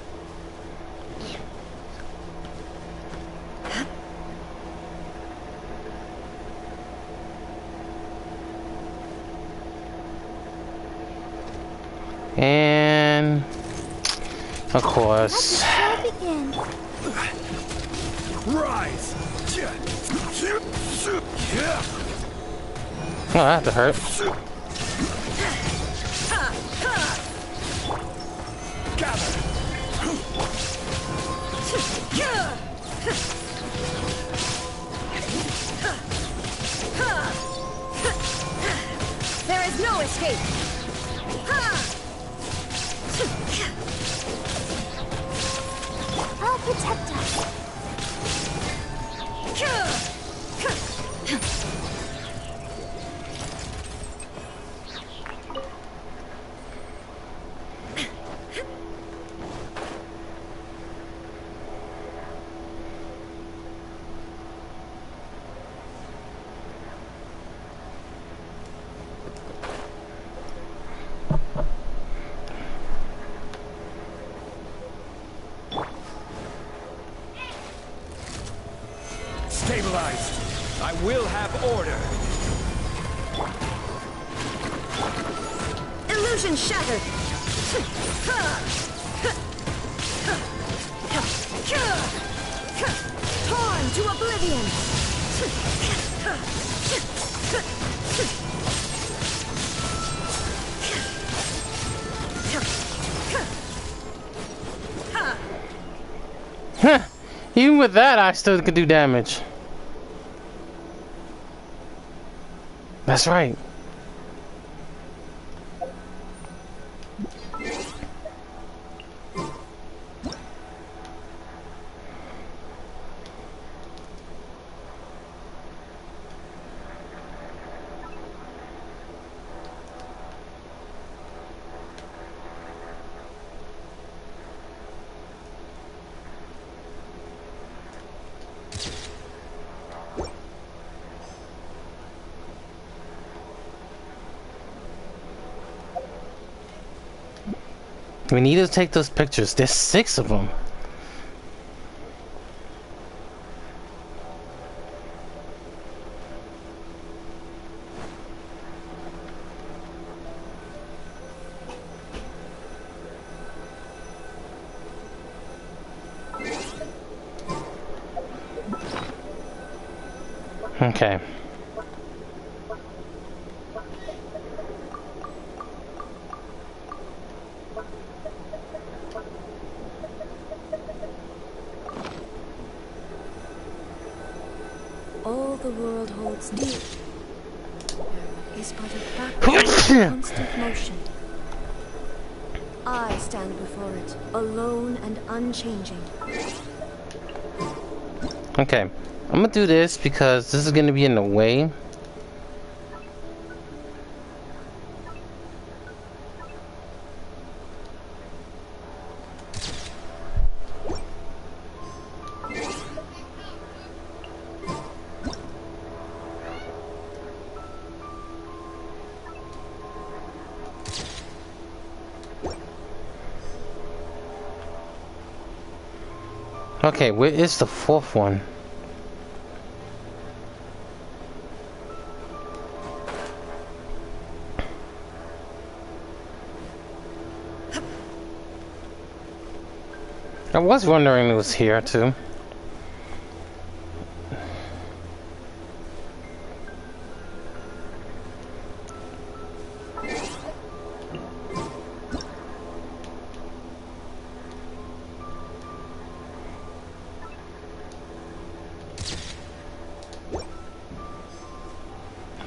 And of course. Rise! Oh, that had to hurt. Gather! There is no escape. I'll protect us. Stabilized! I will have order! Illusion shattered. Torn to oblivion. Even with that, I still could do damage. That's right. We need to take those pictures. There's 6 of them. Okay. All the world holds dear is but a backward constant motion. I stand before it, alone and unchanging. Okay. I'm gonna do this because this is gonna be in the way. Okay, where is the 4th one? I was wondering it was here too.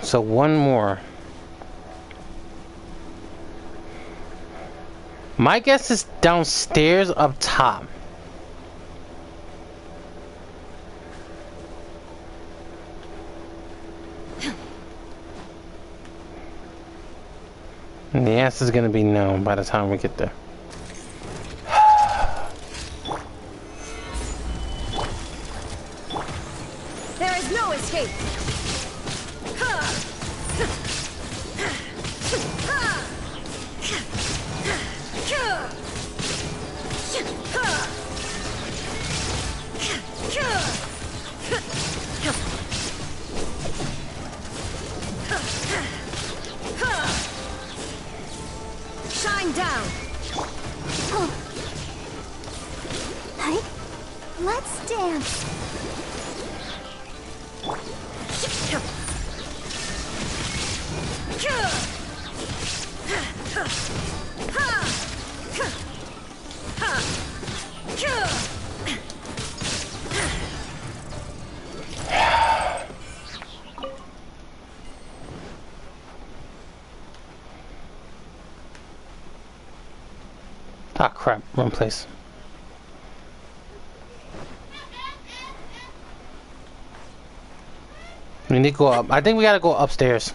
So one more. My guess is downstairs up top. And the answer is going to be no by the time we get there. There is no escape. Shine down. Hi. Let's dance. Ah, crap. Wrong place. We need to go up. I think we gotta go upstairs.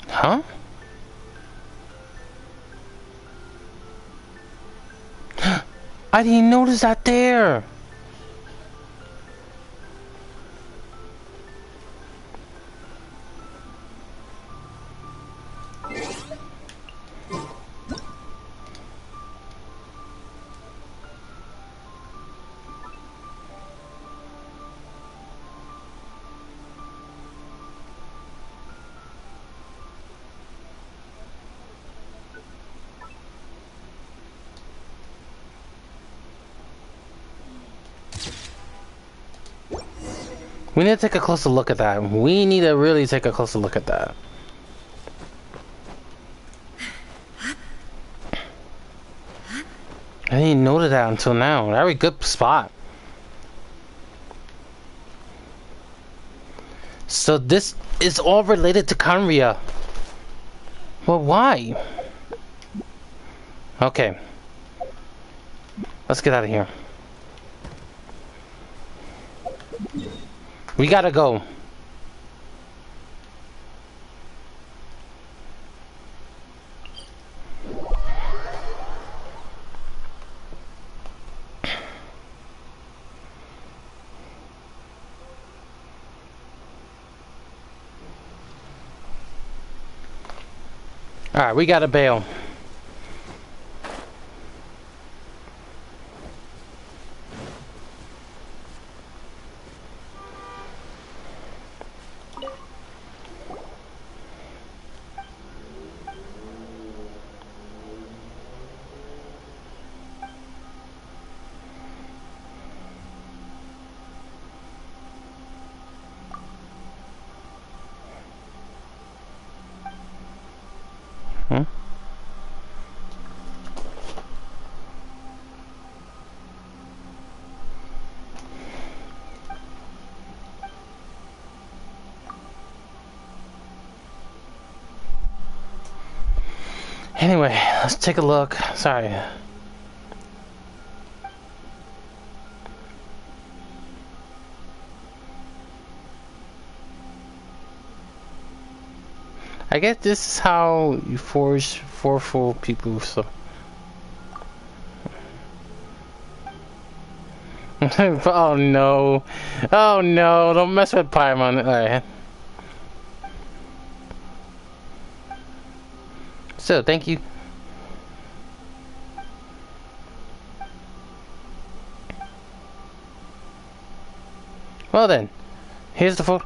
Huh? I didn't notice that there. We need to take a closer look at that. We need to really take a closer look at that. I didn't notice that until now. Very good spot. So this is all related to Kanria. Well, why? Okay. Let's get out of here. We gotta go. Alright, we gotta bail. Anyway, let's take a look. Sorry. I guess this is how you forge forceful people, so. Oh no. Oh no, don't mess with Paimon. Alright. So, thank you. Well then, here's the photo.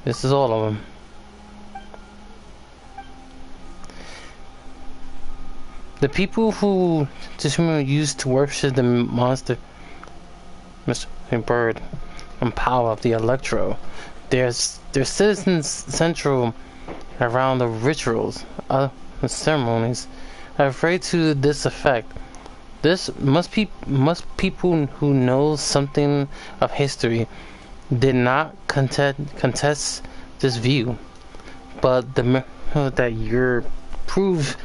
This is all of them. The people who Tsurumi used to worship the monster, Mr. Bird, and power of the Electro, their citizens central around the rituals, the ceremonies, are afraid to this effect. This must people who know something of history did not contest this view, but the that your proof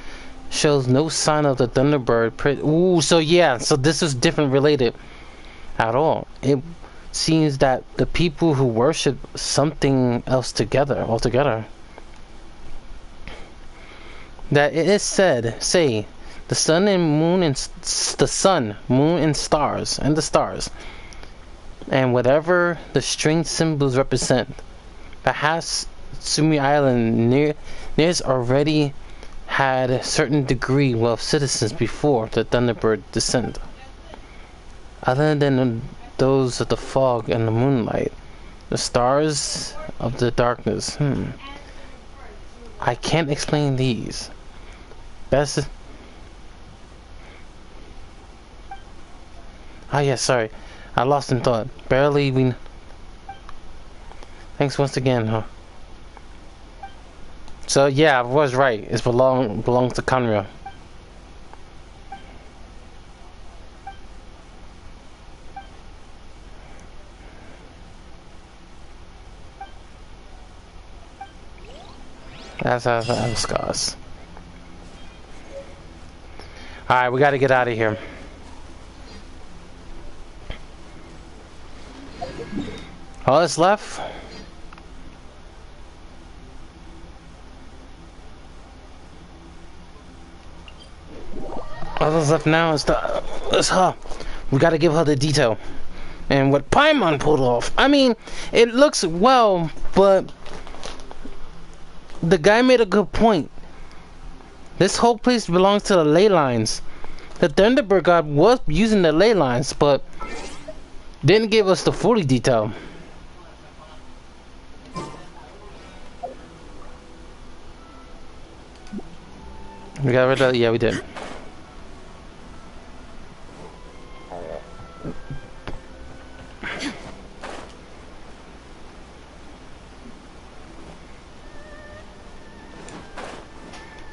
shows no sign of the Thunderbird. Ooh, so yeah, so this is different related at all. It seems that the people who worship something else altogether. That it is say, the sun, moon, and stars, and the stars, and whatever the strange symbols represent. Perhaps Tsurumi Island nears already had a certain degree of citizens before the Thunderbird descent. Other than those of the fog and the moonlight, the stars of the darkness. I can't explain these. Best. Ah, yeah, sorry. I lost in thought. Barely we. Thanks once again, huh? So yeah, I was right. It belongs to Kanria. That's scars. All right, we got to get out of here. All that's left. All that's left now is her. We gotta give her the detail. And what Paimon pulled off. I mean, it looks well, but the guy made a good point. This whole place belongs to the ley lines. The Thunderbird God was using the ley lines, but didn't give us the fully detail. We got rid of yeah, we did.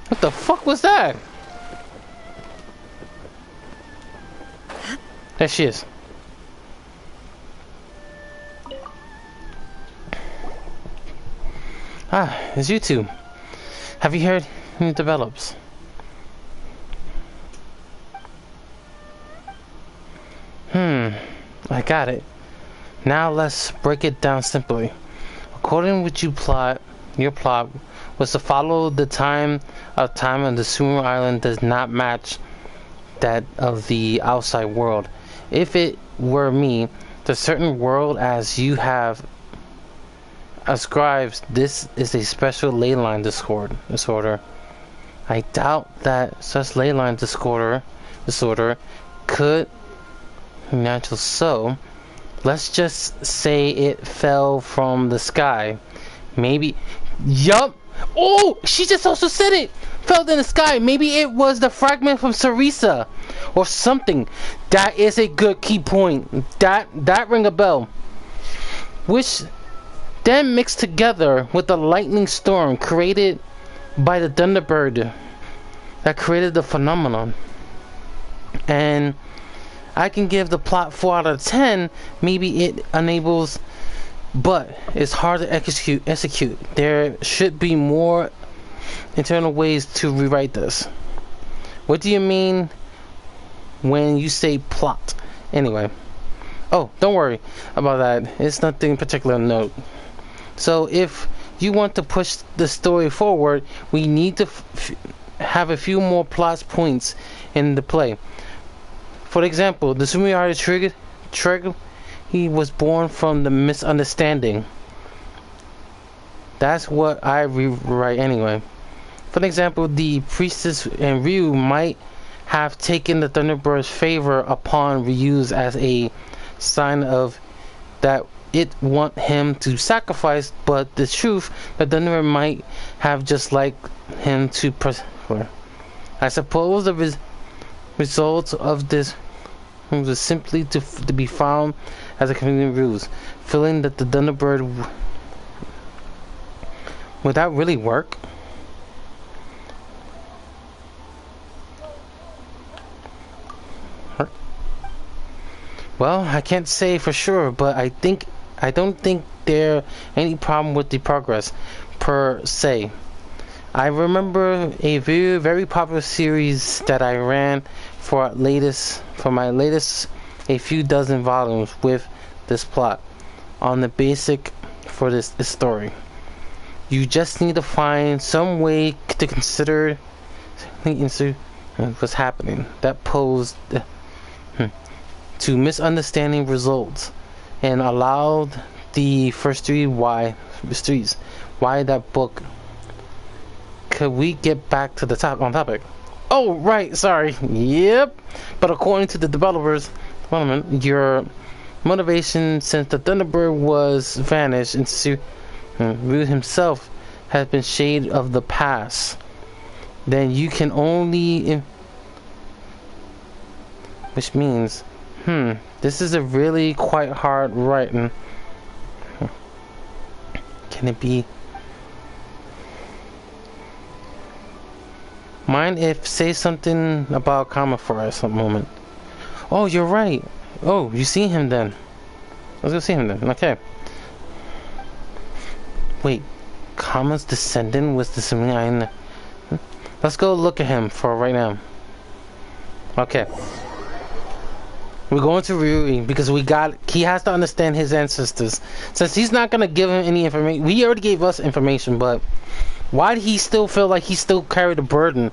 What the fuck was that? There she is. Ah, it's you two. Have you heard any develops? I got it. Now let's break it down simply. According to your plot was to follow the time of the Tsurumi Island does not match that of the outside world. If it were me, the certain world as you have ascribes this is a special ley line disorder. I doubt that such ley line disorder could natural. So let's just say it fell from the sky. Maybe. Yup. Oh, she just also said it fell in the sky. Maybe it was the fragment from Sarisa or something. That is a good key point. That ring a bell. Which then mixed together with the lightning storm created by the Thunderbird that created the phenomenon. And I can give the plot 4 out of 10. Maybe it enables, but it's hard to execute. There should be more internal ways to rewrite this. What do you mean when you say plot? Anyway. Oh, don't worry about that. It's nothing particular to note. So if you want to push the story forward, we need to have a few more plot points in the play. For example, the Tsurumi trigger, he was born from the misunderstanding. That's what I rewrite anyway. For example, the priestess and Ryu might have taken the Thunderbird's favor upon Ryu's as a sign of that it want him to sacrifice, but the truth, the Thunderbird might have just liked him to I suppose the result of this was simply to be found as a convenient ruse, feeling that the Thunderbird would that really work? Well, I can't say for sure, but I don't think there any problem with the progress per se. I remember a very popular series that I ran for my latest a few dozen volumes with this plot on the basic for this story. You just need to find some way to consider what's happening that posed to misunderstanding results and allowed the first three why that book. Could we get back to the topic? Oh right, sorry. Yep. But according to the developers, your motivation since the Thunderbird was vanished and Ryu himself has been shade of the past, then you can only which means this is a really quite hard writing. Can it be? Mind if say something about Kama for us a moment? Oh, you're right. Oh, you see him then. Let's go see him then. Okay. Wait, Kama's descendant was the Tsurumi. Let's go look at him for right now. Okay. We're going to Ryu because he has to understand his ancestors. Since he's not gonna give him any information, we already gave us information, but why do he still feel like he still carried the burden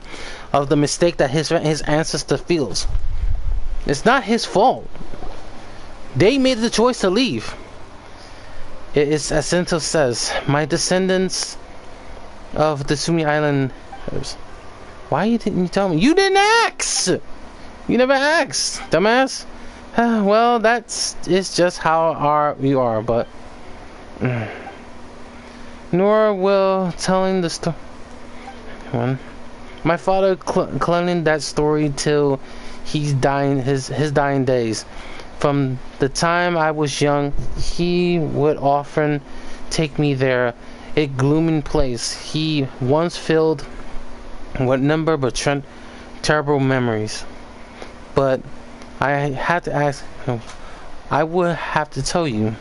of the mistake that his ancestor feels? It's not his fault. They made the choice to leave. It is as Sento says, my descendants of the Tsurumi Island. Why didn't you tell me? You didn't ask! You never asked, dumbass. Well, it's just how we are, but nor will telling the story. My father clung that story till he's dying his dying days. From the time I was young, he would often take me there, a gloomy place he once filled with number but terrible memories. But I had to ask him, I would have to tell you.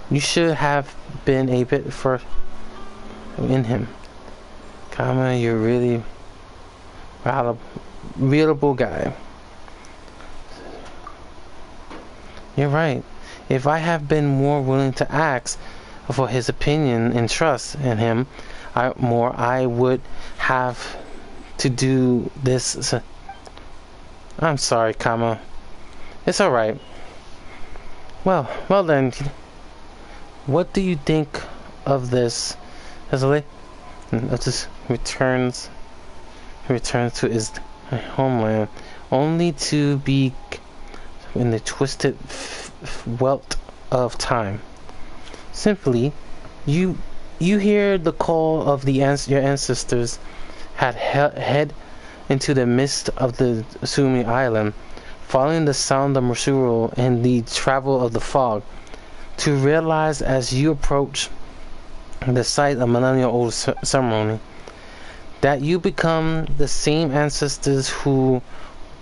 You should have been a bit first in him. Kama, you're really readable guy. You're right. If I have been more willing to ask for his opinion and trust in him, I would have to do this. I'm sorry, Kama. It's alright. Well then. What do you think of this? Just returns to his homeland, only to be in the twisted wealth of time. Simply, you hear the call of your ancestors had head into the mist of the Tsurumi Island, following the sound of Masuro and the travel of the fog, to realize as you approach the site of millennial-old ceremony that you become the same ancestors who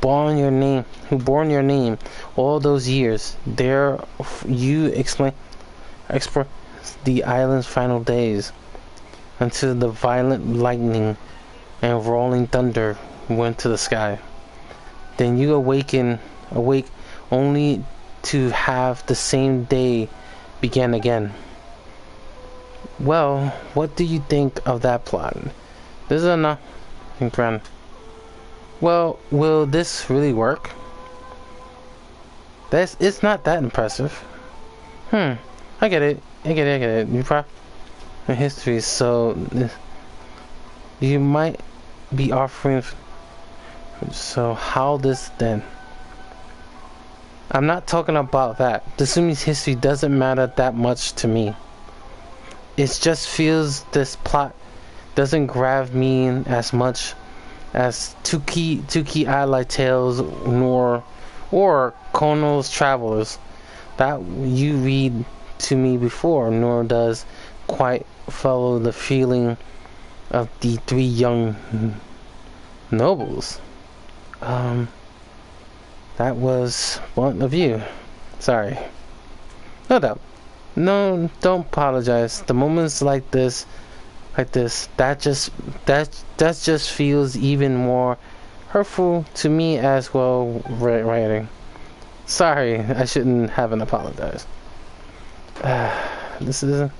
born your name all those years. There you express the island's final days until the violent lightning and rolling thunder went to the sky. Then you awake only to have the same day began again. Well, what do you think of that plot? This is enough. Well, will this really work? It's not that impressive. I get it. You probably history, so you might be offering. So how this then? I'm not talking about that. Tsurumi's history doesn't matter that much to me. It just feels this plot doesn't grab me as much as two key allied tales or Kono's Travelers that you read to me before, nor does quite follow the feeling of the three young nobles. That was blunt of you. Sorry. No doubt. No, don't apologize. The moments like this, that just feels even more hurtful to me as well. Writing. Sorry, I shouldn't haven't apologized. This is.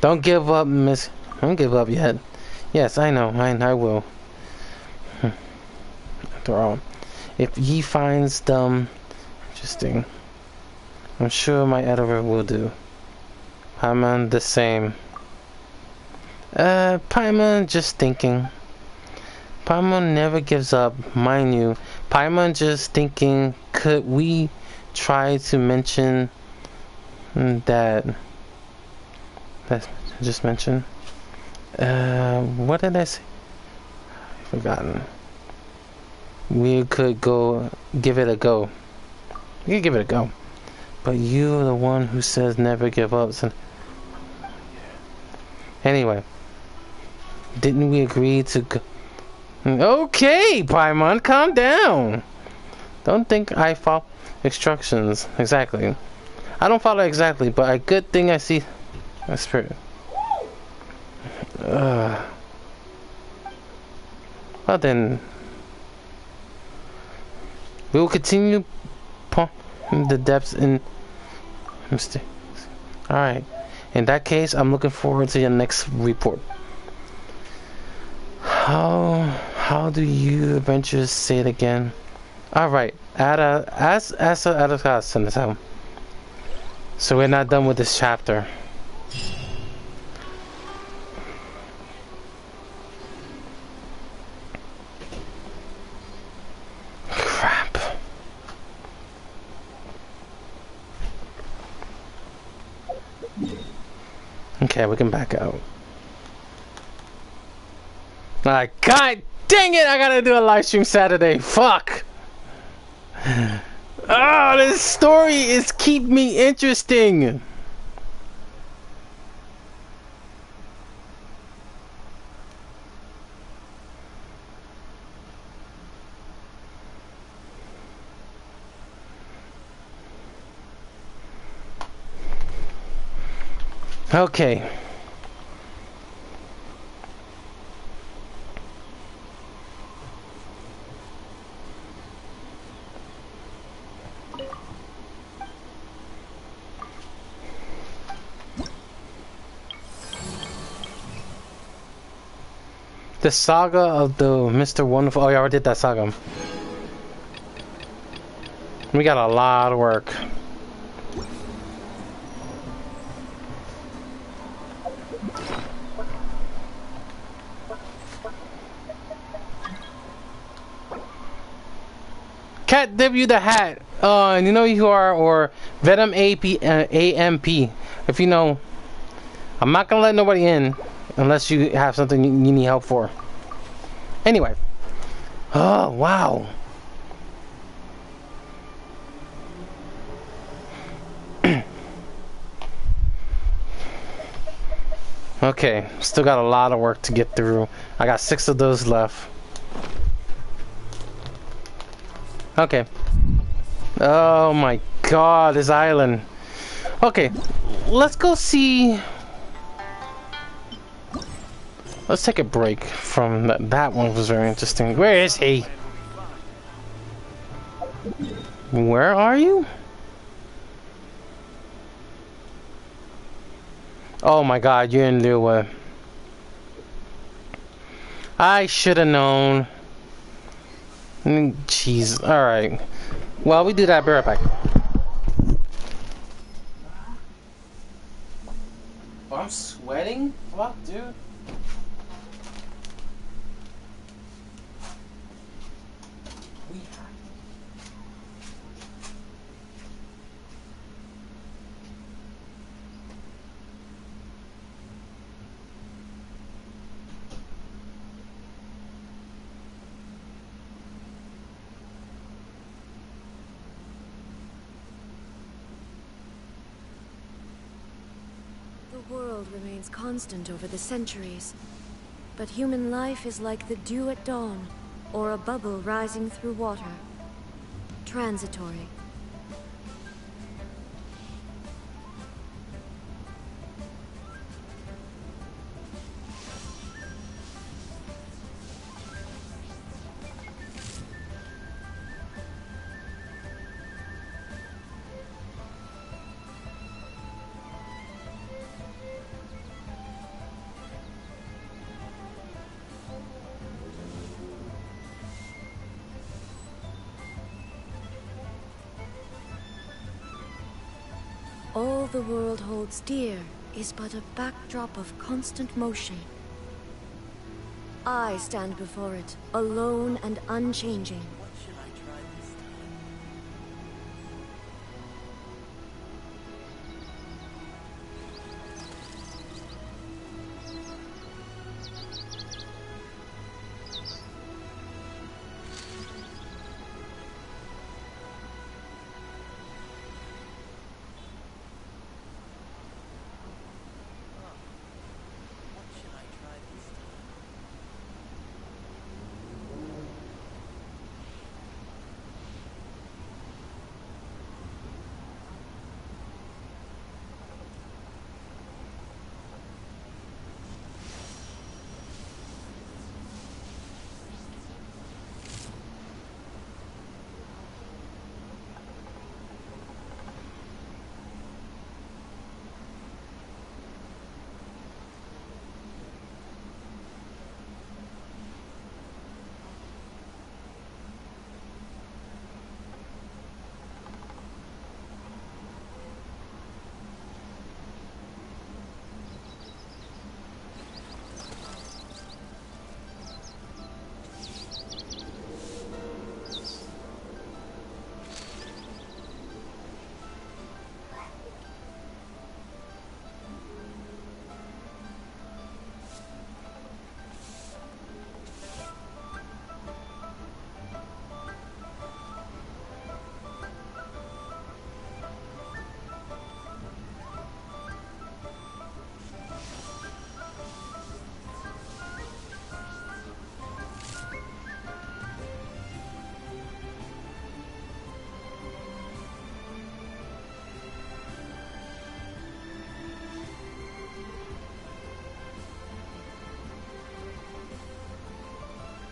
Don't give up, miss. Don't give up yet. Yes, I know. I will. After all, if he finds them interesting, I'm sure my editor will do. Paimon the same. Paimon just thinking. Paimon never gives up, mind you. Paimon just thinking, could we try to mention that I just mentioned? What did I say? I've forgotten. We could go give it a go. We could give it a go. But you're the one who says never give up. So anyway, didn't we agree to go? Okay, Paimon, calm down. Don't think I follow instructions exactly. I don't follow exactly, but a good thing I see my spirit. Well then, we will continue the depths in mistakes. Alright. In that case, I'm looking forward to your next report. How do you adventures say it again? Alright. So we're not done with this chapter. Crap. Okay, we can back out. God dang it! I gotta do a live stream Saturday. Fuck! Oh, this story is keep me interesting. Okay. The saga of the Mr. Wonderful. Oh, yeah, I already did that saga. We got a lot of work. Cat W the Hat. And you know who you are, or Venom AMP. If you know, I'm not gonna let nobody in unless you have something you need help for. Anyway. Oh, wow. Okay, still got a lot of work to get through. I got 6 of those left. Okay. Oh my god, this island. Okay, let's go see. Let's take a break from that. That one was very interesting. Where is he? Where are you? Oh my god, you're in the way. I should have known. Jeez. Alright. Well, we do that. Be right back. Oh, I'm sweating? Fuck, dude. The world remains constant over the centuries, but human life is like the dew at dawn, or a bubble rising through water. Transitory. All the world holds dear is but a backdrop of constant motion. I stand before it, alone and unchanging. What should I try this time? What should I try this time?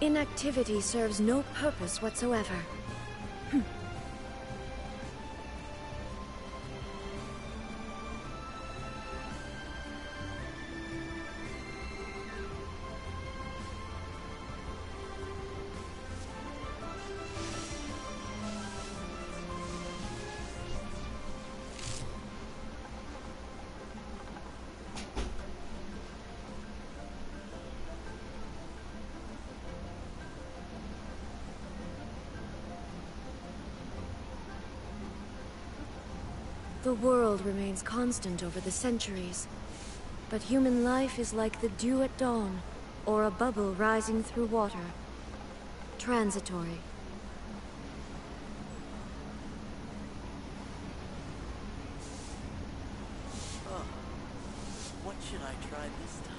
Inactivity serves no purpose whatsoever. The world remains constant over the centuries, but human life is like the dew at dawn, or a bubble rising through water. Transitory. Oh, what should I try this time?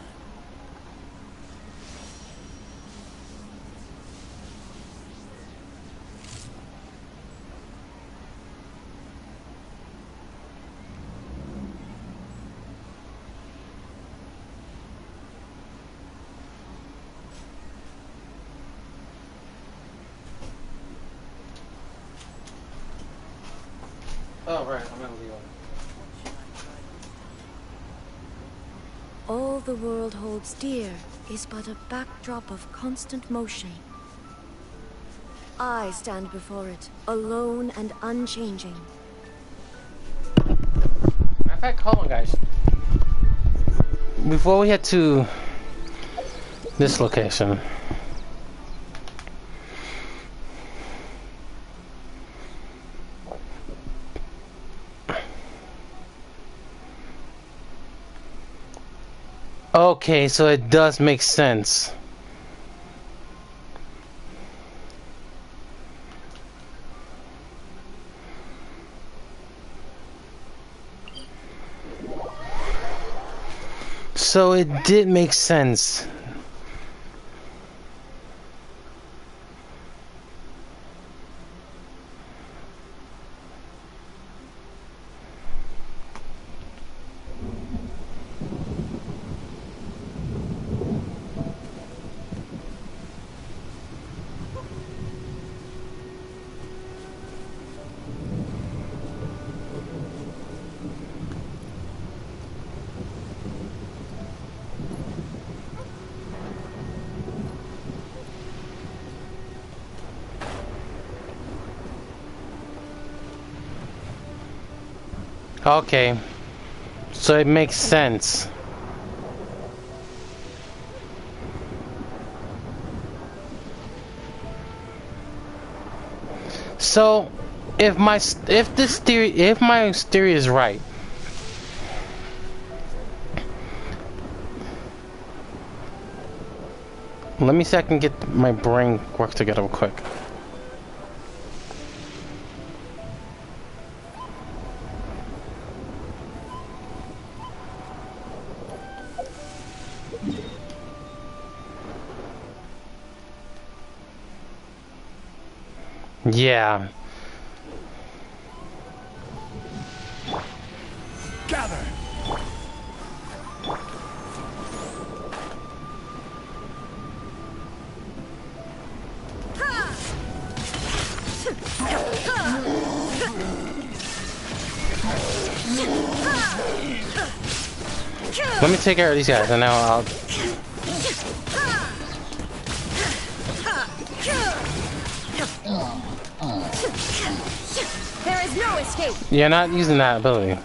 Oh, right. I'm gonna leave. What should I try this time? all the world holds dear is but a backdrop of constant motion. I stand before it, alone and unchanging. Matter of fact, hold on, guys. Before we head to this location, okay, so it does make sense. So it did make sense. Okay, so it makes sense. So, if my theory is right, let me see if I can get my brain work together real quick. Yeah. Gather. Let me take care of these guys, and now I'll. There is no escape. You're not using that ability.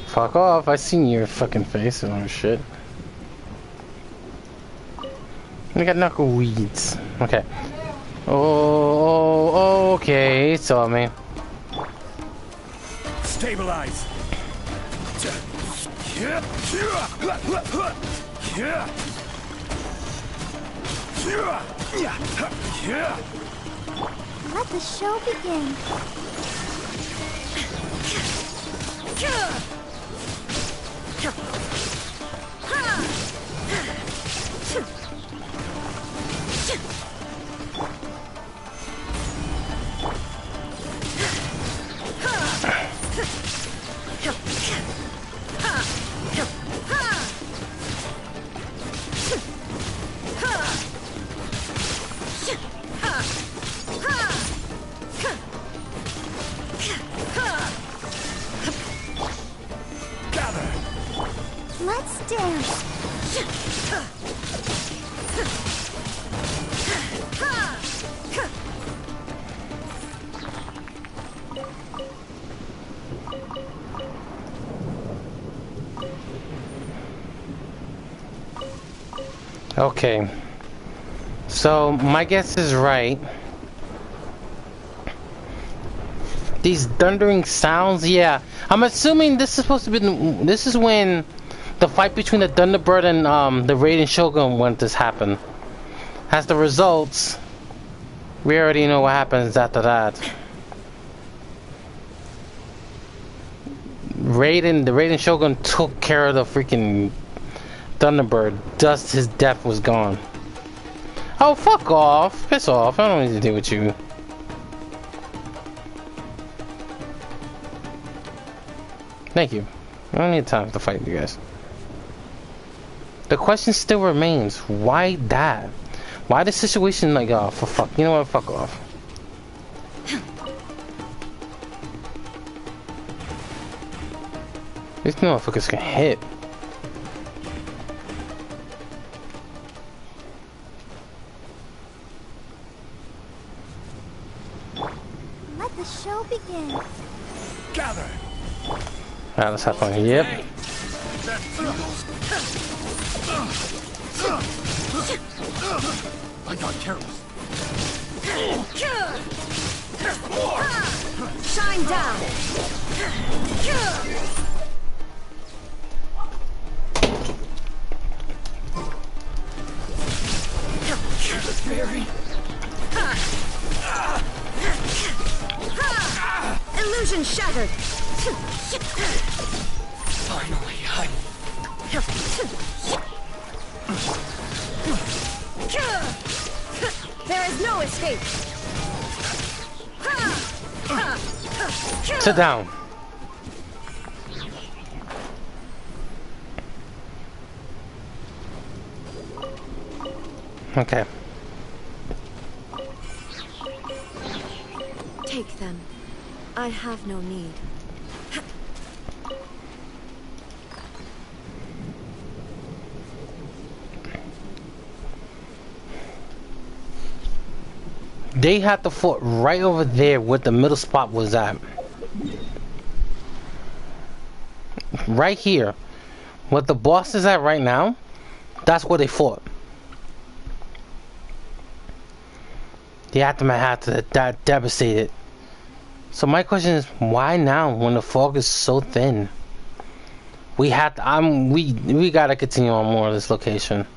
Fuck off, I seen your fucking face and shit. I got knuckle weeds. Okay. Oh, okay, saw me. Stabilize. Let the show begin. Let's dance. Okay. So my guess is right. These thundering sounds, yeah. I'm assuming this is supposed to be. This is when the fight between the Thunderbird and the Raiden Shogun when this happened. As the results, we already know what happens after that. The Raiden Shogun took care of the freaking Thunderbird. Thus his death was gone. Oh, fuck off. Piss off. I don't need to deal with you. Thank you. I don't need time to fight you guys. The question still remains, why that? Why the situation like, oh, for fuck, you know what, fuck off. These motherfuckers can hit. Let the show begin. Gather. Alright, let's have fun. Yep. I got careless. Shine down. Illusion shattered. Finally, There is no escape. Sit down. Okay. Take them. I have no need. They had the fort right over there where the middle spot was at. Right here. What the boss is at right now, that's where they fought. The aftermath had to that devastated. So my question is, why now when the fog is so thin? We have to, we gotta continue on more of this location.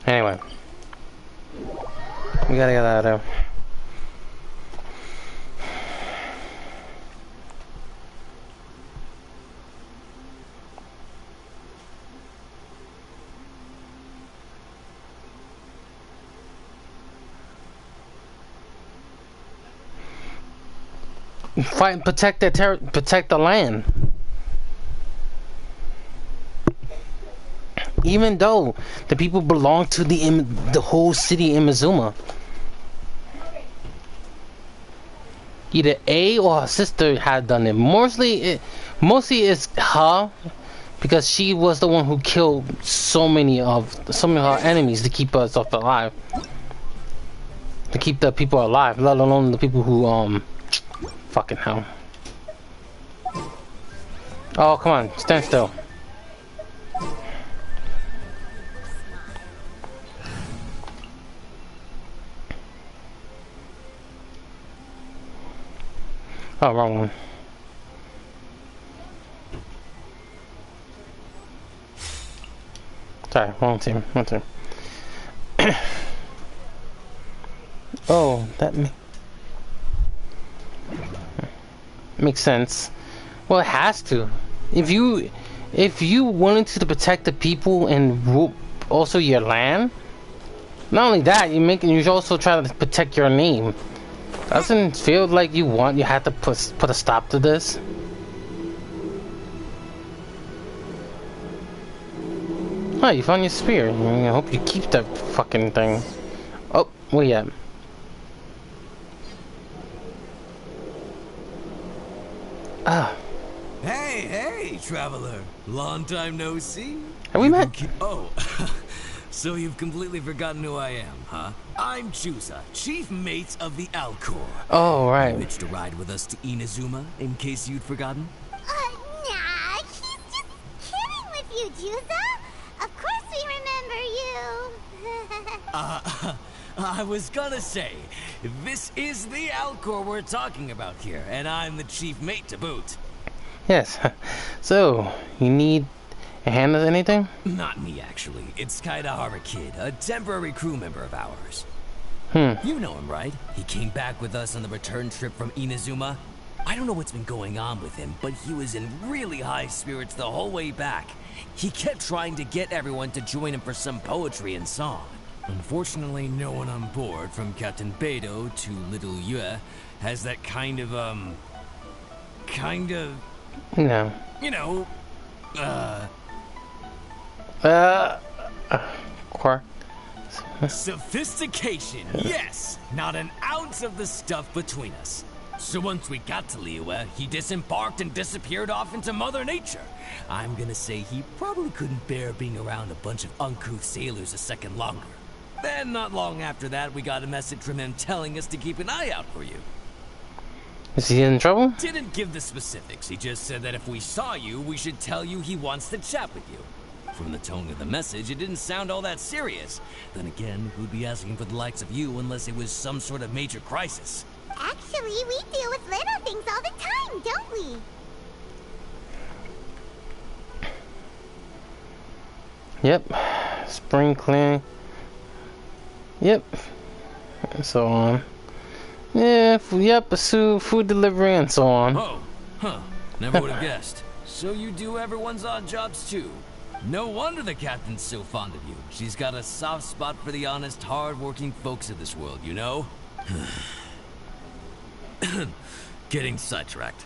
Anyway, we gotta get out of there. Fight and protect protect the land. Even though the people belong to the whole city Imizuma. Either A or her sister had done it. Mostly it's her, because she was the one who killed so many of her enemies to keep us alive. To keep the people alive, let alone the people who fucking hell. Oh, come on, stand still. Oh, wrong one. Sorry, wrong team. Wrong team. Oh, that makes sense. Well, it has to. If you wanted to protect the people and rule also your land, not only that, you also try to protect your name. Doesn't feel like you had to put a stop to this. Oh, you found your spear. I hope you keep that fucking thing. Oh, where you at? Ah. Hey, traveler. Long time no see. Have we met? Oh, so you've completely forgotten who I am, huh? I'm Chusa, chief mate of the Alcor. Oh, right. Managed to ride with us to Inazuma, in case you'd forgotten? Nah, he's just kidding with you, Juza. Of course we remember you. I was gonna say, this is the Alcor we're talking about here, and I'm the chief mate to boot. Yes. So, you need a hand with anything? Not me, actually. It's Kaida Harbor Kid, a temporary crew member of ours. You know him, right? He came back with us on the return trip from Inazuma. I don't know what's been going on with him, but he was in really high spirits the whole way back. He kept trying to get everyone to join him for some poetry and song. Unfortunately, no one on board, from Captain Beidou to Little Yue, has that kind of, No. you know, Quar. sophistication, yes! Not an ounce of the stuff between us. So once we got to Liyue, he disembarked and disappeared off into Mother Nature. I'm gonna say he probably couldn't bear being around a bunch of uncouth sailors a second longer. Then, not long after that, we got a message from him telling us to keep an eye out for you. Is he in trouble? Didn't give the specifics, he just said that if we saw you, we should tell you he wants to chat with you. From the tone of the message, it didn't sound all that serious. Then again, who'd be asking for the likes of you unless it was some sort of major crisis? Actually, we deal with little things all the time, don't we? Yep. Spring cleaning. Yep. And so on. Yeah, yep, food delivery and so on. Oh, huh. Never would have guessed. So you do everyone's odd jobs too. No wonder the captain's so fond of you. She's got a soft spot for the honest, hard-working folks of this world, you know? Getting sidetracked.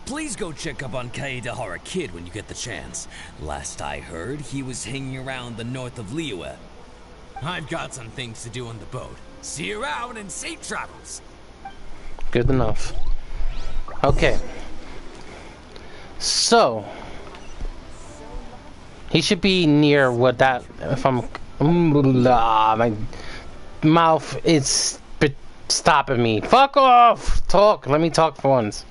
Please go check up on Kaedahara Kid when you get the chance. Last I heard, he was hanging around the north of Liyue. I've got some things to do on the boat. See you around and safe travels. Good enough. Okay. So he should be near what that. If I'm, my mouth is stopping me. Fuck off. Talk. Let me talk for once.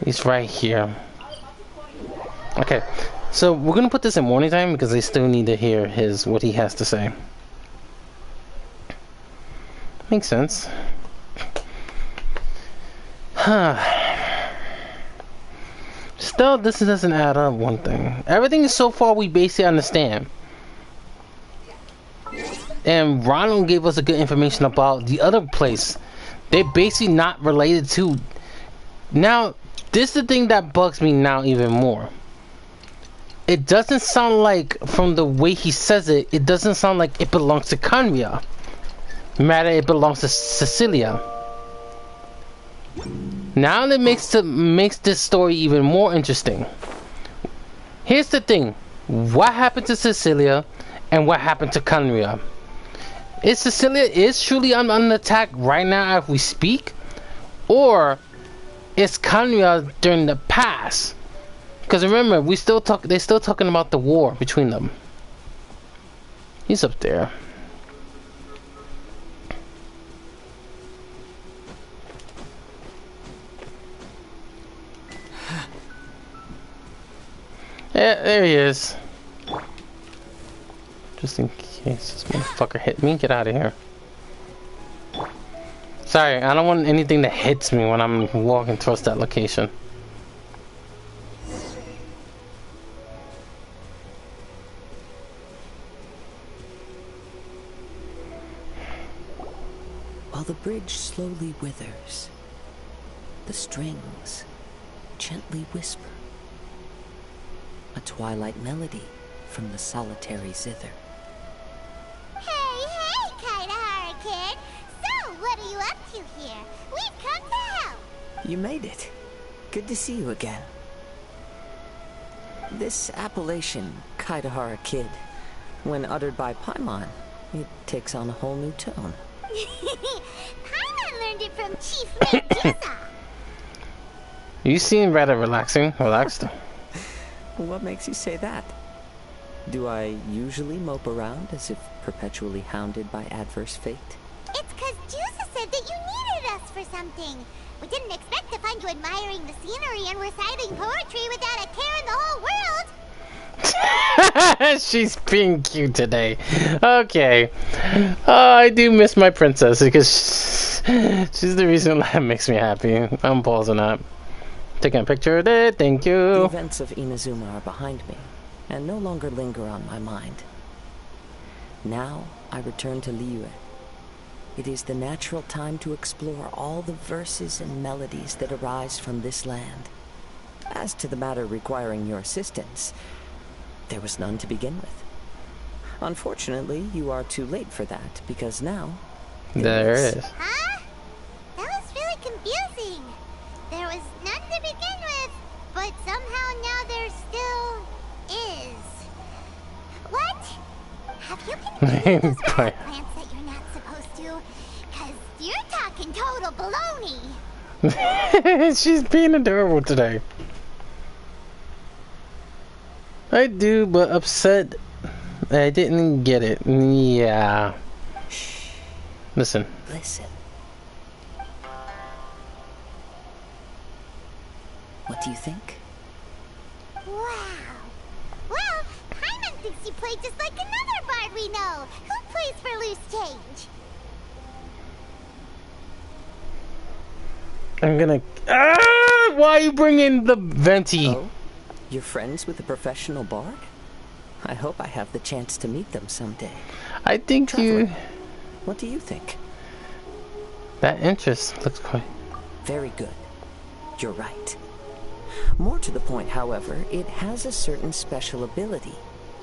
He's right here. Okay. So we're gonna put this in morning time because they still need to hear what he has to say. Makes sense. Still, this doesn't add up. One thing. Everything so far we basically understand. And Ronald gave us a good information about the other place. They're basically not related to. Now, this is the thing that bugs me now even more. It doesn't sound like, from the way he says it, it doesn't sound like it belongs to Kanria. Matter, it belongs to Cecilia. Now that makes this story even more interesting. Here's the thing. What happened to Cecilia and what happened to Kanria? Is Cecilia truly under attack right now as we speak? Or is Kanria during the past? Because remember, they're still talking about the war between them. He's up there. Yeah, there he is. Just in case this motherfucker hit me, get out of here. Sorry, I don't want anything that hits me when I'm walking towards that location. While the bridge slowly withers, the strings gently whisper a twilight melody from the solitary zither. Hey, Kaedahara Kid! So, what are you up to here? We've come to help! You made it. Good to see you again. This appellation, Kaedahara Kid, when uttered by Paimon, it takes on a whole new tone. Paimon learned it from Chief Mate Jusa. You seem rather relaxed. What makes you say that? Do I usually mope around as if perpetually hounded by adverse fate? It's 'cause Jusa said that you needed us for something. We didn't expect to find you admiring the scenery and reciting poetry without a care in the whole world. She's being cute today. Okay. I do miss my princess because she's the reason that makes me happy. I'm pausing that. Taking a picture of it, thank you. The events of Inazuma are behind me, and no longer linger on my mind. Now, I return to Liyue, It is the natural time to explore all the verses and melodies that arise from this land. As to the matter requiring your assistance, there was none to begin with. Unfortunately, you are too late for that, because now... There is. Huh? That was really confusing. There was none to begin with, but somehow now there still is. What? Have you been eating those plants that you're not supposed to? Cause you're talking total baloney. She's being adorable today. I do, but upset I didn't get it. Yeah. Shh. Listen. Listen. What do you think? Wow. Well, Hyman thinks you play just like another bard we know, who plays for loose change. I'm gonna... Ah! Why are you bringing the venti? Oh? You're friends with a professional bard? I hope I have the chance to meet them someday. I think Traveler, you... what do you think? That interest looks quite... Very good. You're right. More to the point, however, it has a certain special ability.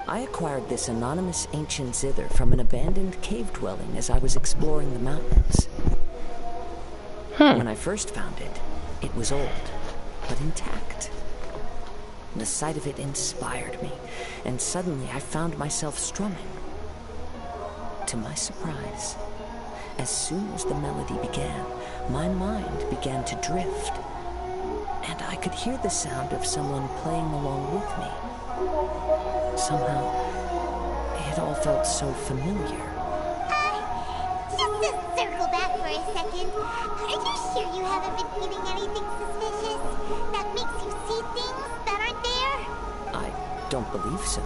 I acquired this anonymous ancient zither from an abandoned cave dwelling as I was exploring the mountains. When I first found it, it was old, but intact. The sight of it inspired me, and suddenly I found myself strumming. To my surprise, as soon as the melody began, my mind began to drift, and I could hear the sound of someone playing along with me. Somehow, it all felt so familiar. Just to circle back for a second, are you sure you haven't been feeling anything suspicious? That makes you see things that aren't there? I don't believe so.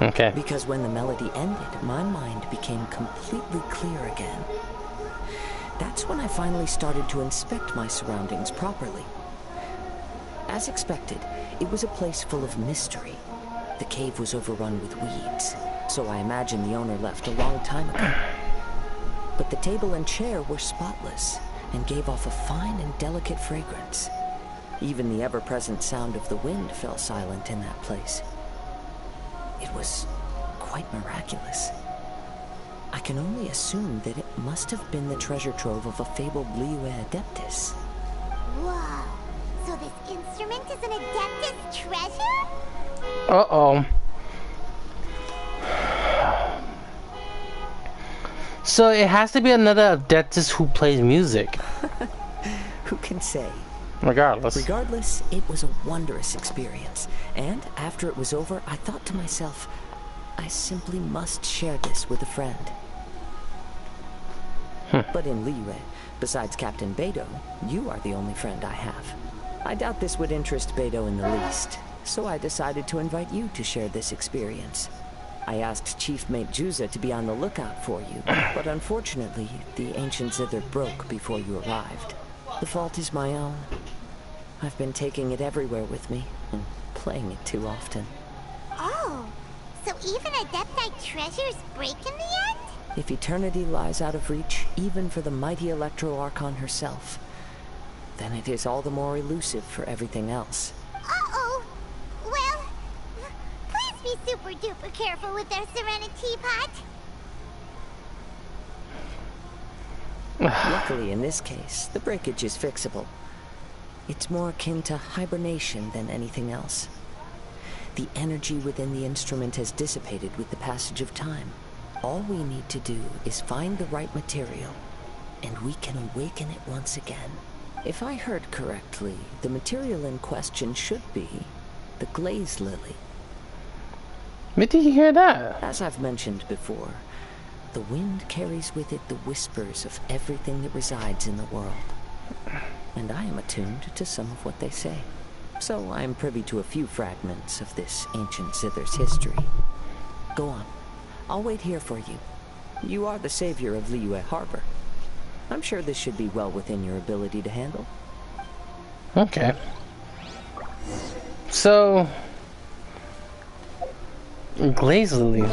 Okay. Because when the melody ended, my mind became completely clear again. That's when I finally started to inspect my surroundings properly. As expected, it was a place full of mystery. The cave was overrun with weeds, so I imagine the owner left a long time ago. But the table and chair were spotless and gave off a fine and delicate fragrance. Even the ever-present sound of the wind fell silent in that place. It was quite miraculous. I can only assume that it must have been the treasure trove of a fabled Liyue Adeptus. Whoa. So this instrument is an Adeptus treasure? Uh-oh. So it has to be another Adeptus who plays music. Who can say? Regardless. Regardless, it was a wondrous experience. And after it was over, I thought to myself, I simply must share this with a friend. But in Liyue, besides Captain Beidou, you are the only friend I have. I doubt this would interest Beidou in the least, so I decided to invite you to share this experience. I asked Chief Mate Juza to be on the lookout for you, but unfortunately, the ancient zither broke before you arrived. The fault is my own. I've been taking it everywhere with me, and playing it too often. Oh, so even Adepti treasures break in the end? If eternity lies out of reach, even for the mighty Electro Archon herself, then it is all the more elusive for everything else. Uh-oh. Well, please be super duper careful with our Serenity Pot. Luckily, in this case, the breakage is fixable. It's more akin to hibernation than anything else. The energy within the instrument has dissipated with the passage of time. All we need to do is find the right material, and we can awaken it once again. If I heard correctly, the material in question should be the glaze lily. Where did you hear that? As I've mentioned before, the wind carries with it the whispers of everything that resides in the world. And I am attuned to some of what they say. So I am privy to a few fragments of this ancient zither's history. Go on. I'll wait here for you. You are the savior of Liyue Harbor. I'm sure this should be well within your ability to handle. Okay. So... Glaze Lily.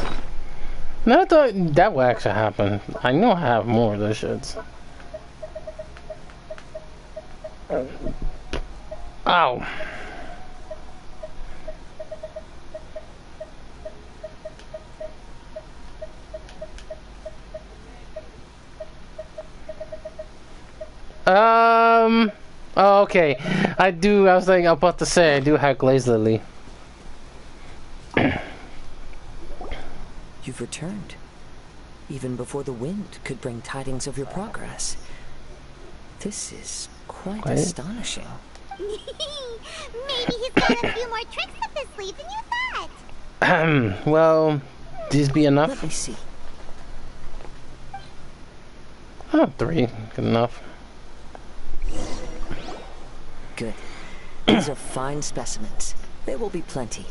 No, I thought that would actually happen. I know I have more of those shits. Ow. Oh, okay. I was like, about to say, I do have Glaze Lily. You've returned. Even before the wind could bring tidings of your progress. This is quite astonishing. Maybe he's got a few more tricks up his sleeve than you thought. Well, these be enough? Let me see. Oh, 3. Good enough. Good. These are fine specimens. There will be plenty.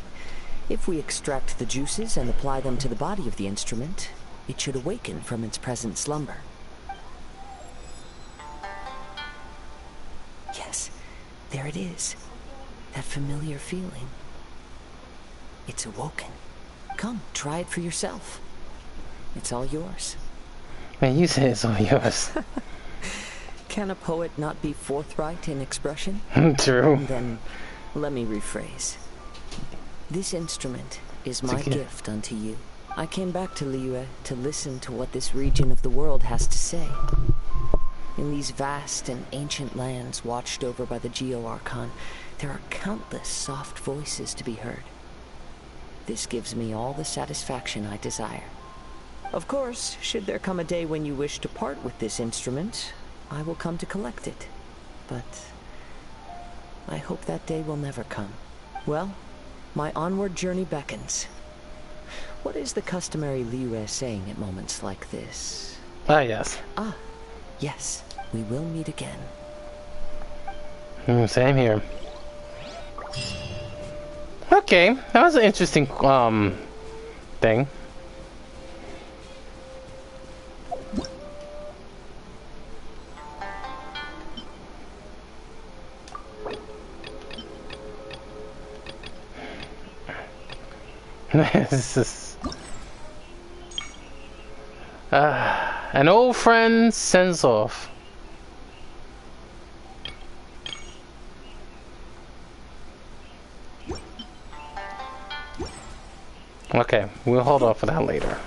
If we extract the juices and apply them to the body of the instrument, it should awaken from its present slumber. Yes, there it is. That familiar feeling. It's awoken. Come, try it for yourself. It's all yours. Man, you say it's all yours. Can a poet not be forthright in expression? True. Then, let me rephrase. This instrument is my gift unto you. I came back to Liyue to listen to what this region of the world has to say. In these vast and ancient lands watched over by the Geo-Archon, there are countless soft voices to be heard. This gives me all the satisfaction I desire. Of course, should there come a day when you wish to part with this instrument, I will come to collect it. But I hope that day will never come. Well, my onward journey beckons. What is the customary Liyue saying at moments like this? Yes. Ah, yes. We will meet again. Same here. Okay, that was an interesting thing. This is an old friend sends off. Okay, we'll hold off for that later.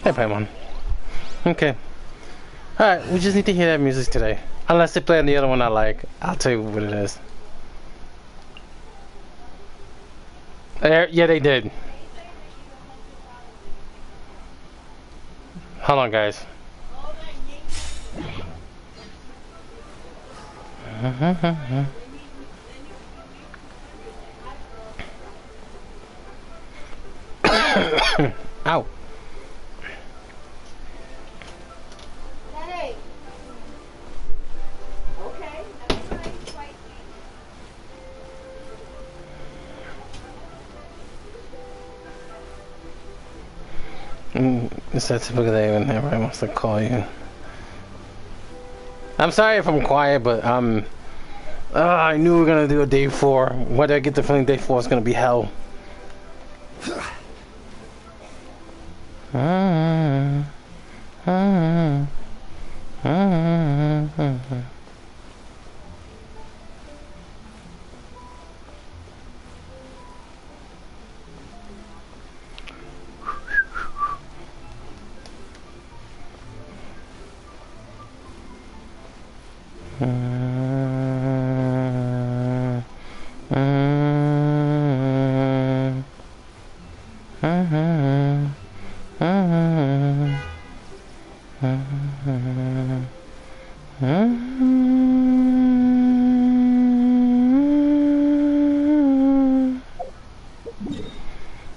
Hey, Paimon. Okay. Alright, we just need to hear that music today. Unless they play on the other one I like. I'll tell you what it is. Yeah, they did. Hold on, guys. Ow. It's that typical day when everybody wants to call you. I'm sorry if I'm quiet, but I knew we were gonna do a day 4. Whether I get the feeling day 4 is gonna be hell.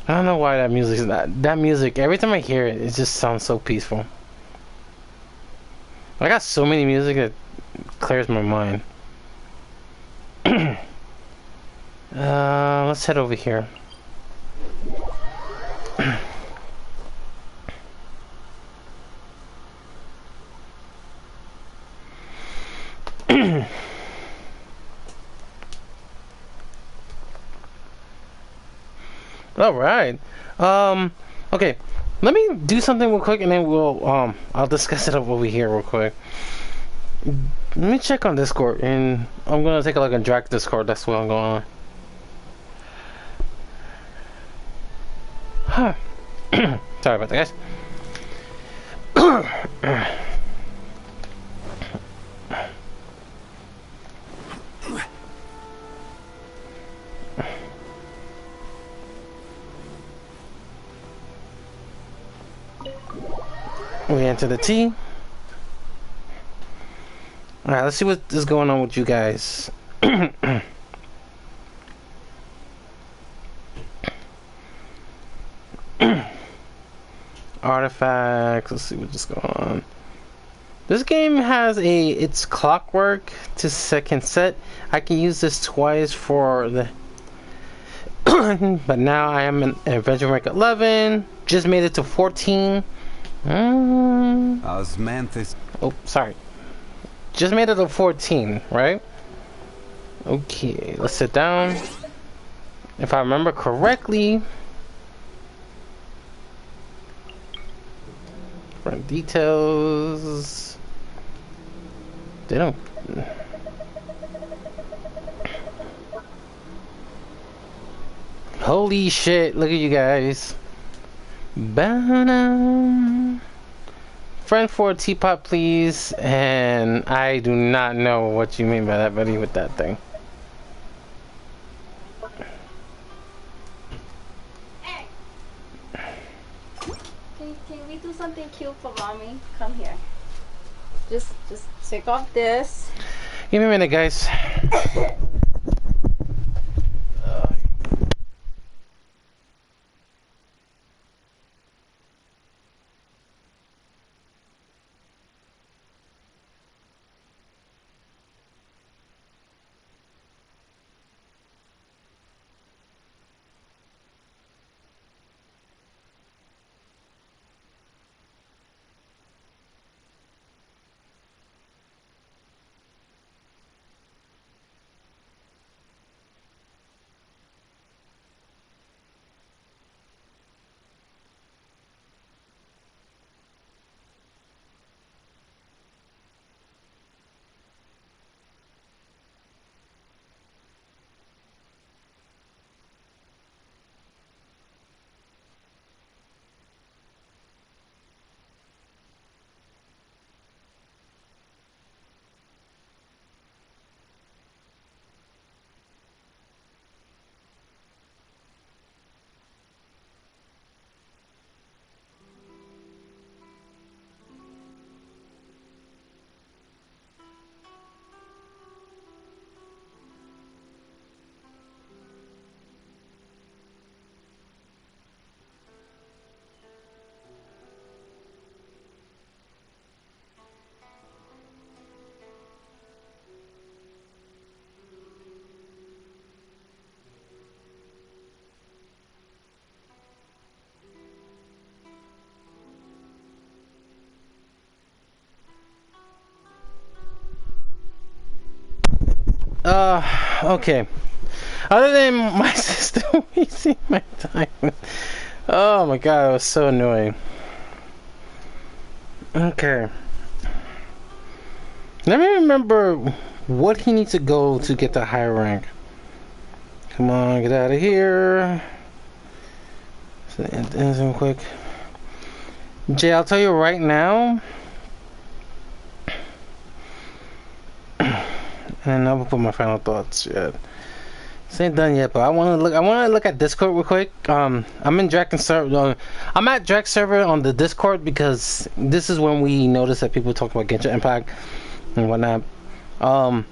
I don't know why that music is that music. Every time I hear it, it just sounds so peaceful. I got so many music that clears my mind. Let's head over here. All right. Okay. Let me do something real quick, and then I'll discuss it over here real quick. Let me check on Discord, and I'm gonna take a look and drag Discord. That's what I'm going on. Huh. Sorry about that, guys. We enter the T. Alright, let's see what is going on with you guys. Artifacts, let's see what's going on. This game has it's clockwork to second set. I can use this twice for the but now I am in adventure rank 11. Just made it to 14. Osmanthus. Oh, sorry. Just made it to 14, right? Okay, let's sit down. If I remember correctly, front details. They don't. Holy shit! Look at you guys. Ba-dum. Friend for a teapot, please. And I do not know what you mean by that, buddy, with that thing. Hey. Can we do something cute for mommy? Come here. Just take off this. Give me a minute, guys. Okay. Other than my system wasting my time. Oh my god, it was so annoying. Okay. Let me remember what he needs to go to get the higher rank. Come on, get out of here. So real quick. Jay, I'll tell you right now. And I will put my final thoughts yet. This ain't done yet, but I want to look at Discord real quick. I'm in Draken server. I'm at Drake server on the Discord because this is when we notice that people talk about Genshin Impact and whatnot. Now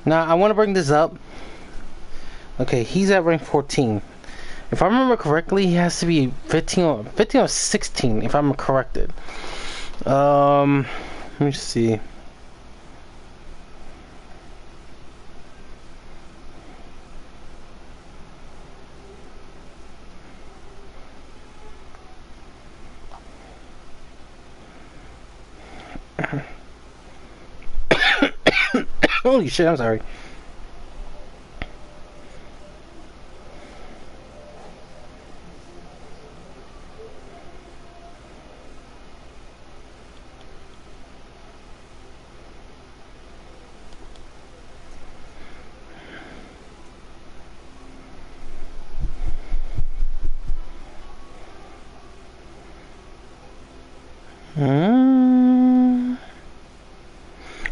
I want to bring this up. Okay, he's at rank 14. If I remember correctly, he has to be 15 or 16. If I'm corrected. Let me see. Holy shit, I'm sorry.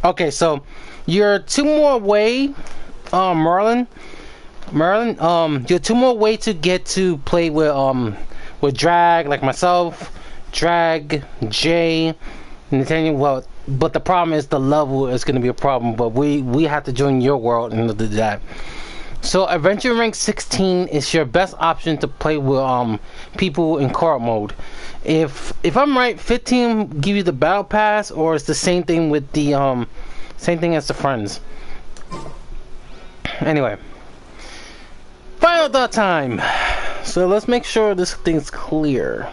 Okay, so you're 2 more away, Merlin, you're 2 more away to get to play with Drag, like myself, Drag, Jay, Nathaniel. Well, but the problem is the level is gonna be a problem. But we have to join your world in order to do that. So Adventure rank 16 is your best option to play with people in co-op mode. If I'm right, 15 give you the battle pass, or it's the same thing with the same thing as the friends. Anyway, final thought time. So let's make sure this thing's clear.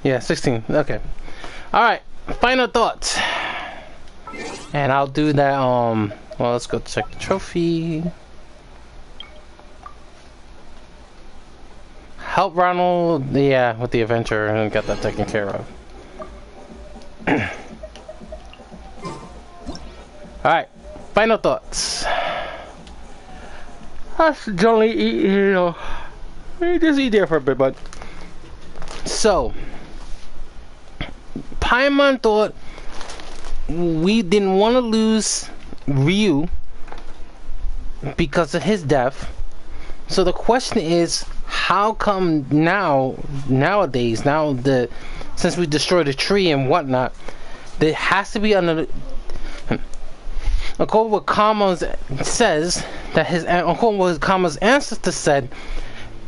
Yeah, 16. Okay. All right. Final thoughts. And I'll do that. Well, let's go check the trophy. Help Ronald. Yeah, with the adventure and got that taken care of. All right. Final thoughts. I should generally eat. You know, just eat there for a bit, but so. Paimon thought we didn't want to lose Ryu because of his death. So the question is, how come nowadays, since we destroyed the tree and whatnot, there has to be another. According to what Kama's says, according to what Kama's ancestor said,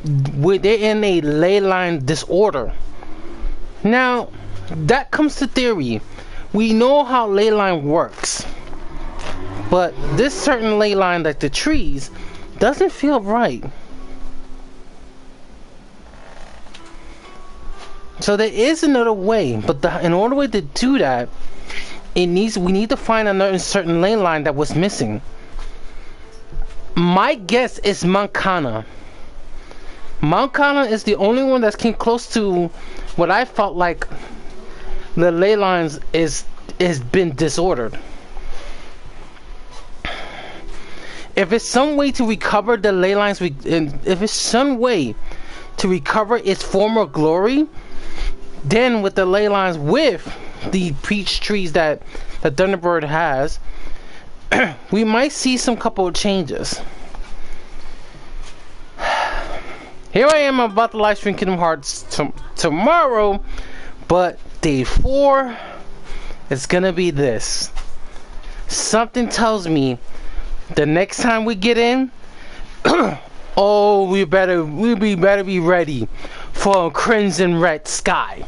they're in a ley line disorder. Now, that comes to theory. We know how ley line works, but this certain ley line, like the trees, doesn't feel right. So there is another way, but in order to do that, we need to find another certain ley line that was missing. My guess is Mount Kana. Mount Kana is the only one that came close to what I felt like the ley lines is been disordered. If it's some way to recover the ley lines, if it's some way to recover its former glory, then with the ley lines with the peach trees that the Thunderbird has, we might see some couple of changes. Here I am about to live stream Kingdom Hearts tomorrow, but day 4 is gonna be this. Something tells me the next time we get in, oh, we better be ready for a crimson red sky.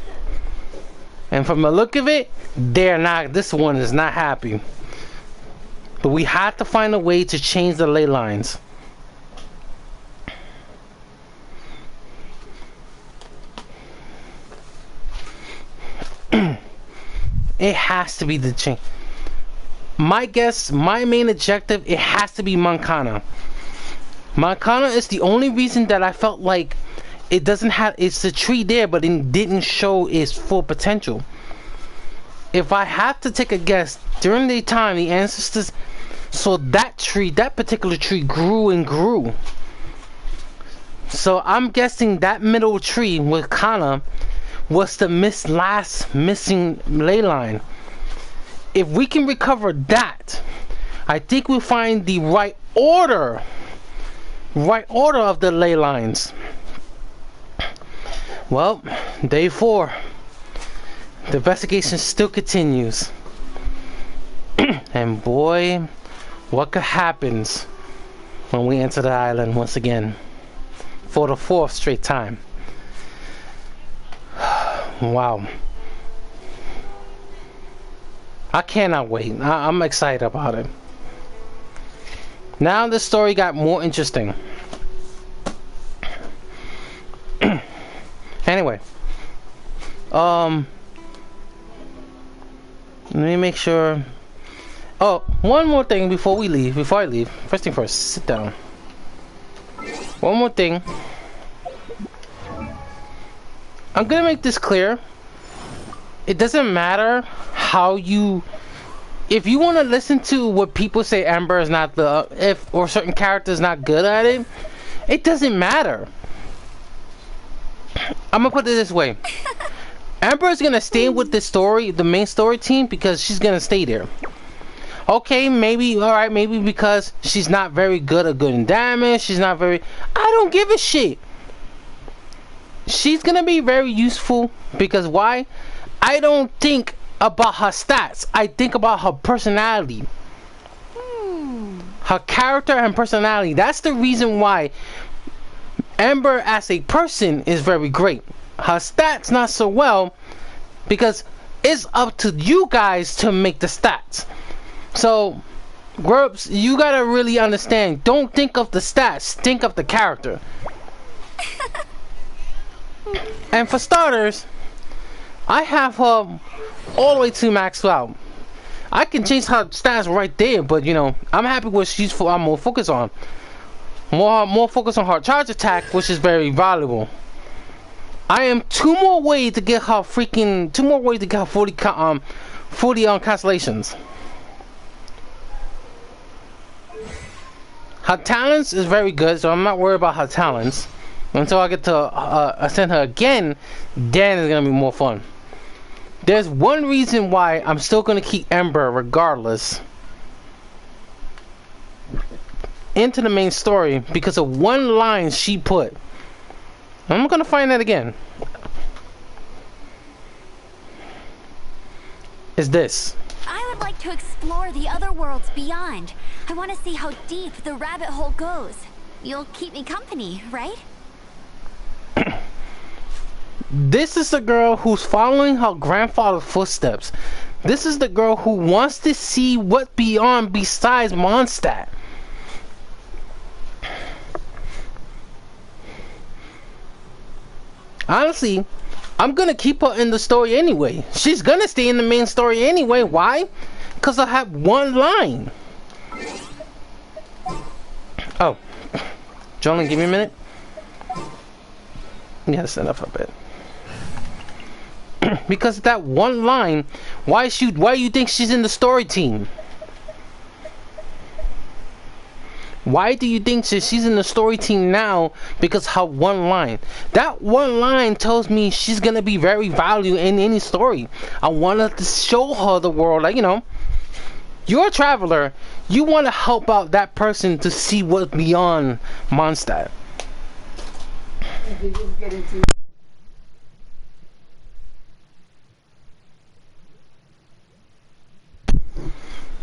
And from the look of it, this one is not happy. But we have to find a way to change the ley lines. it has to be the chain. My guess, my main objective, it has to be Mancana. Mancana is the only reason that I felt like it doesn't have, it's a tree there, but it didn't show its full potential. If I have to take a guess, during the time the ancestors saw that tree, that particular tree grew and grew. So I'm guessing that middle tree with Kana was the last missing ley line. If we can recover that, I think we'll find the right order of the ley lines. Well, day 4. The investigation still continues. And boy, what could happen when we enter the island once again for the 4th straight time. Wow. I cannot wait. I'm excited about it. Now the story got more interesting. Anyway, let me make sure. Oh, one more thing before I leave. First thing first, sit down. One more thing. I'm gonna make this clear. It doesn't matter how you, if you want to listen to what people say Amber is not or certain characters not good at it, it doesn't matter. I'm gonna put it this way. Amber is gonna stay with the story, the main story team, because she's gonna stay there. Okay, maybe, alright, maybe because she's not very good at good in damage, she's not very, I don't give a shit. She's gonna be very useful, because why? I don't think about her stats, I think about her personality. Her character and personality. That's the reason why Amber as a person is very great. Her stats not so well, because it's up to you guys to make the stats. So, Grubs, you gotta really understand, don't think of the stats, think of the character. And for starters, I have her all the way to maxed out. I can change her stats right there, but you know, I'm happy with I'm more focused on. More focused on her charge attack, which is very valuable. I am 2 more ways to get her 40 constellations. Her talents is very good, so I'm not worried about her talents. Until I get to ascend her again, then it's gonna be more fun. There's one reason why I'm still gonna keep Ember regardless into the main story, because of one line she put. I'm gonna find that again. Is this. I would like to explore the other worlds beyond. I want to see how deep the rabbit hole goes. You'll keep me company, right? This is the girl who's following her grandfather's footsteps. This is the girl who wants to see what beyond besides Mondstadt. Honestly, I'm gonna keep her in the story anyway. She's gonna stay in the main story anyway. Why? Because I have one line. Oh, Jolene, give me a minute. Yeah, stand up a bit. Because that one line, why do you think she's in the story team? Why do you think she's in the story team now? Because her one line. That one line tells me she's gonna be very valuable in any story. I wanted to show her the world, like, you know, you're a traveler, you want to help out that person to see what's beyond Mondstadt.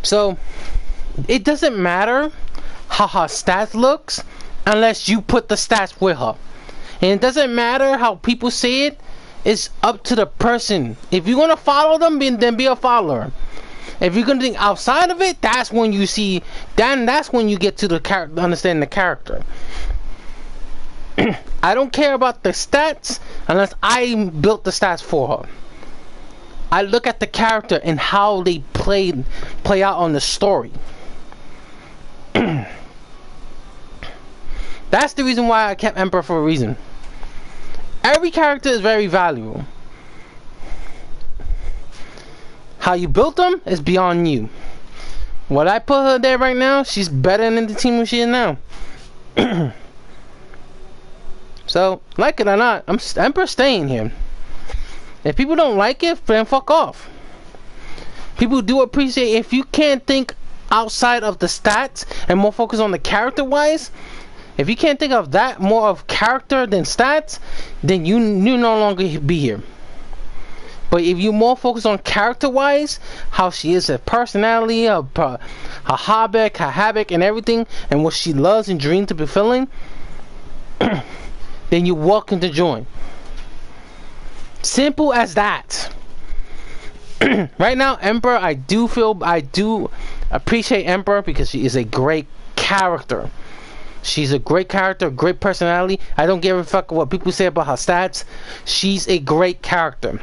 So it doesn't matter how her stats looks unless you put the stats with her, and it doesn't matter how people say it. It's up to the person. If you're gonna follow them, then be a follower. If you're gonna think outside of it, that's when you see, then that's when you get to the character, understand the character. I don't care about the stats unless I built the stats for her. I look at the character and how they play out on the story. That's the reason why I kept Emperor, for a reason. Every character is very valuable. How you built them is beyond you. What I put her there right now, she's better than the team she is now. So, like it or not, Emperor staying here. If people don't like it, then fuck off. People do appreciate, if you can't think outside of the stats and more focus on the character wise, if you can't think of that more of character than stats, then you no longer be here. But if you more focus on character wise, how she is, her personality, her habit and everything, and what she loves and dreams to be feeling, then you're welcome to join. Simple as that. Right now, Emperor, I do appreciate Emperor because she is a great character. She's a great character, great personality. I don't give a fuck what people say about her stats. She's a great character.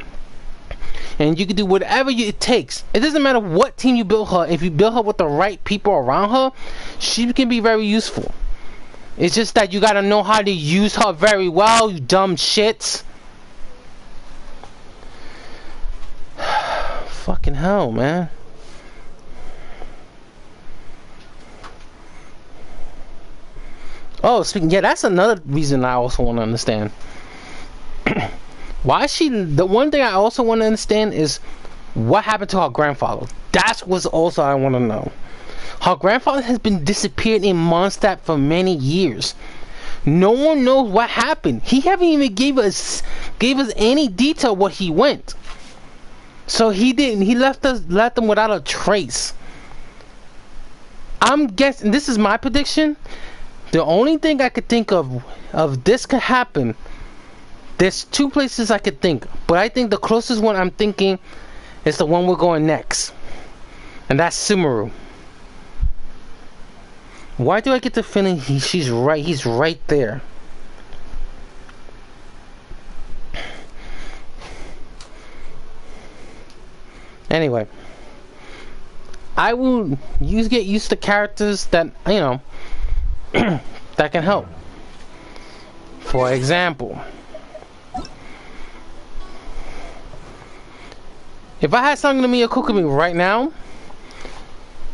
And you can do whatever it takes. It doesn't matter what team you build her. If you build her with the right people around her, she can be very useful. It's just that you gotta know how to use her very well, you dumb shits. Fucking hell, man. Oh, speaking, yeah, that's another reason I also want to understand. Why the one thing I also want to understand is what happened to her grandfather. That's what's also I want to know. Her grandfather has been disappeared in Mondstadt for many years. No one knows what happened. He haven't even gave us any detail what he went. So he didn't. He left them without a trace. I'm guessing, this is my prediction. The only thing I could think of this could happen. There's two places I could think, but I think the closest one I'm thinking is the one we're going next, and that's Sumeru. Why do I get the feeling he's right there? Anyway, I will get used to characters that, you know, that can help. For example, if I had something to me or Kokumi right now,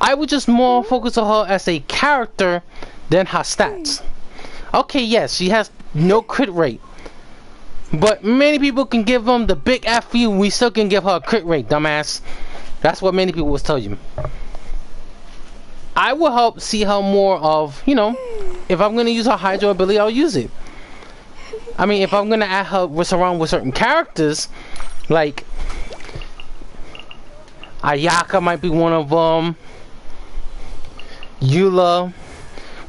I would just more focus on her as a character than her stats. Okay, yes, she has no crit rate, but many people can give them the big F you, we still can give her a crit rate, dumbass. That's what many people will tell you. I will help see her more of, you know, if I'm going to use her Hydro ability, I'll use it. I mean, if I'm going to add her around with certain characters, like Ayaka might be one of them, Eula,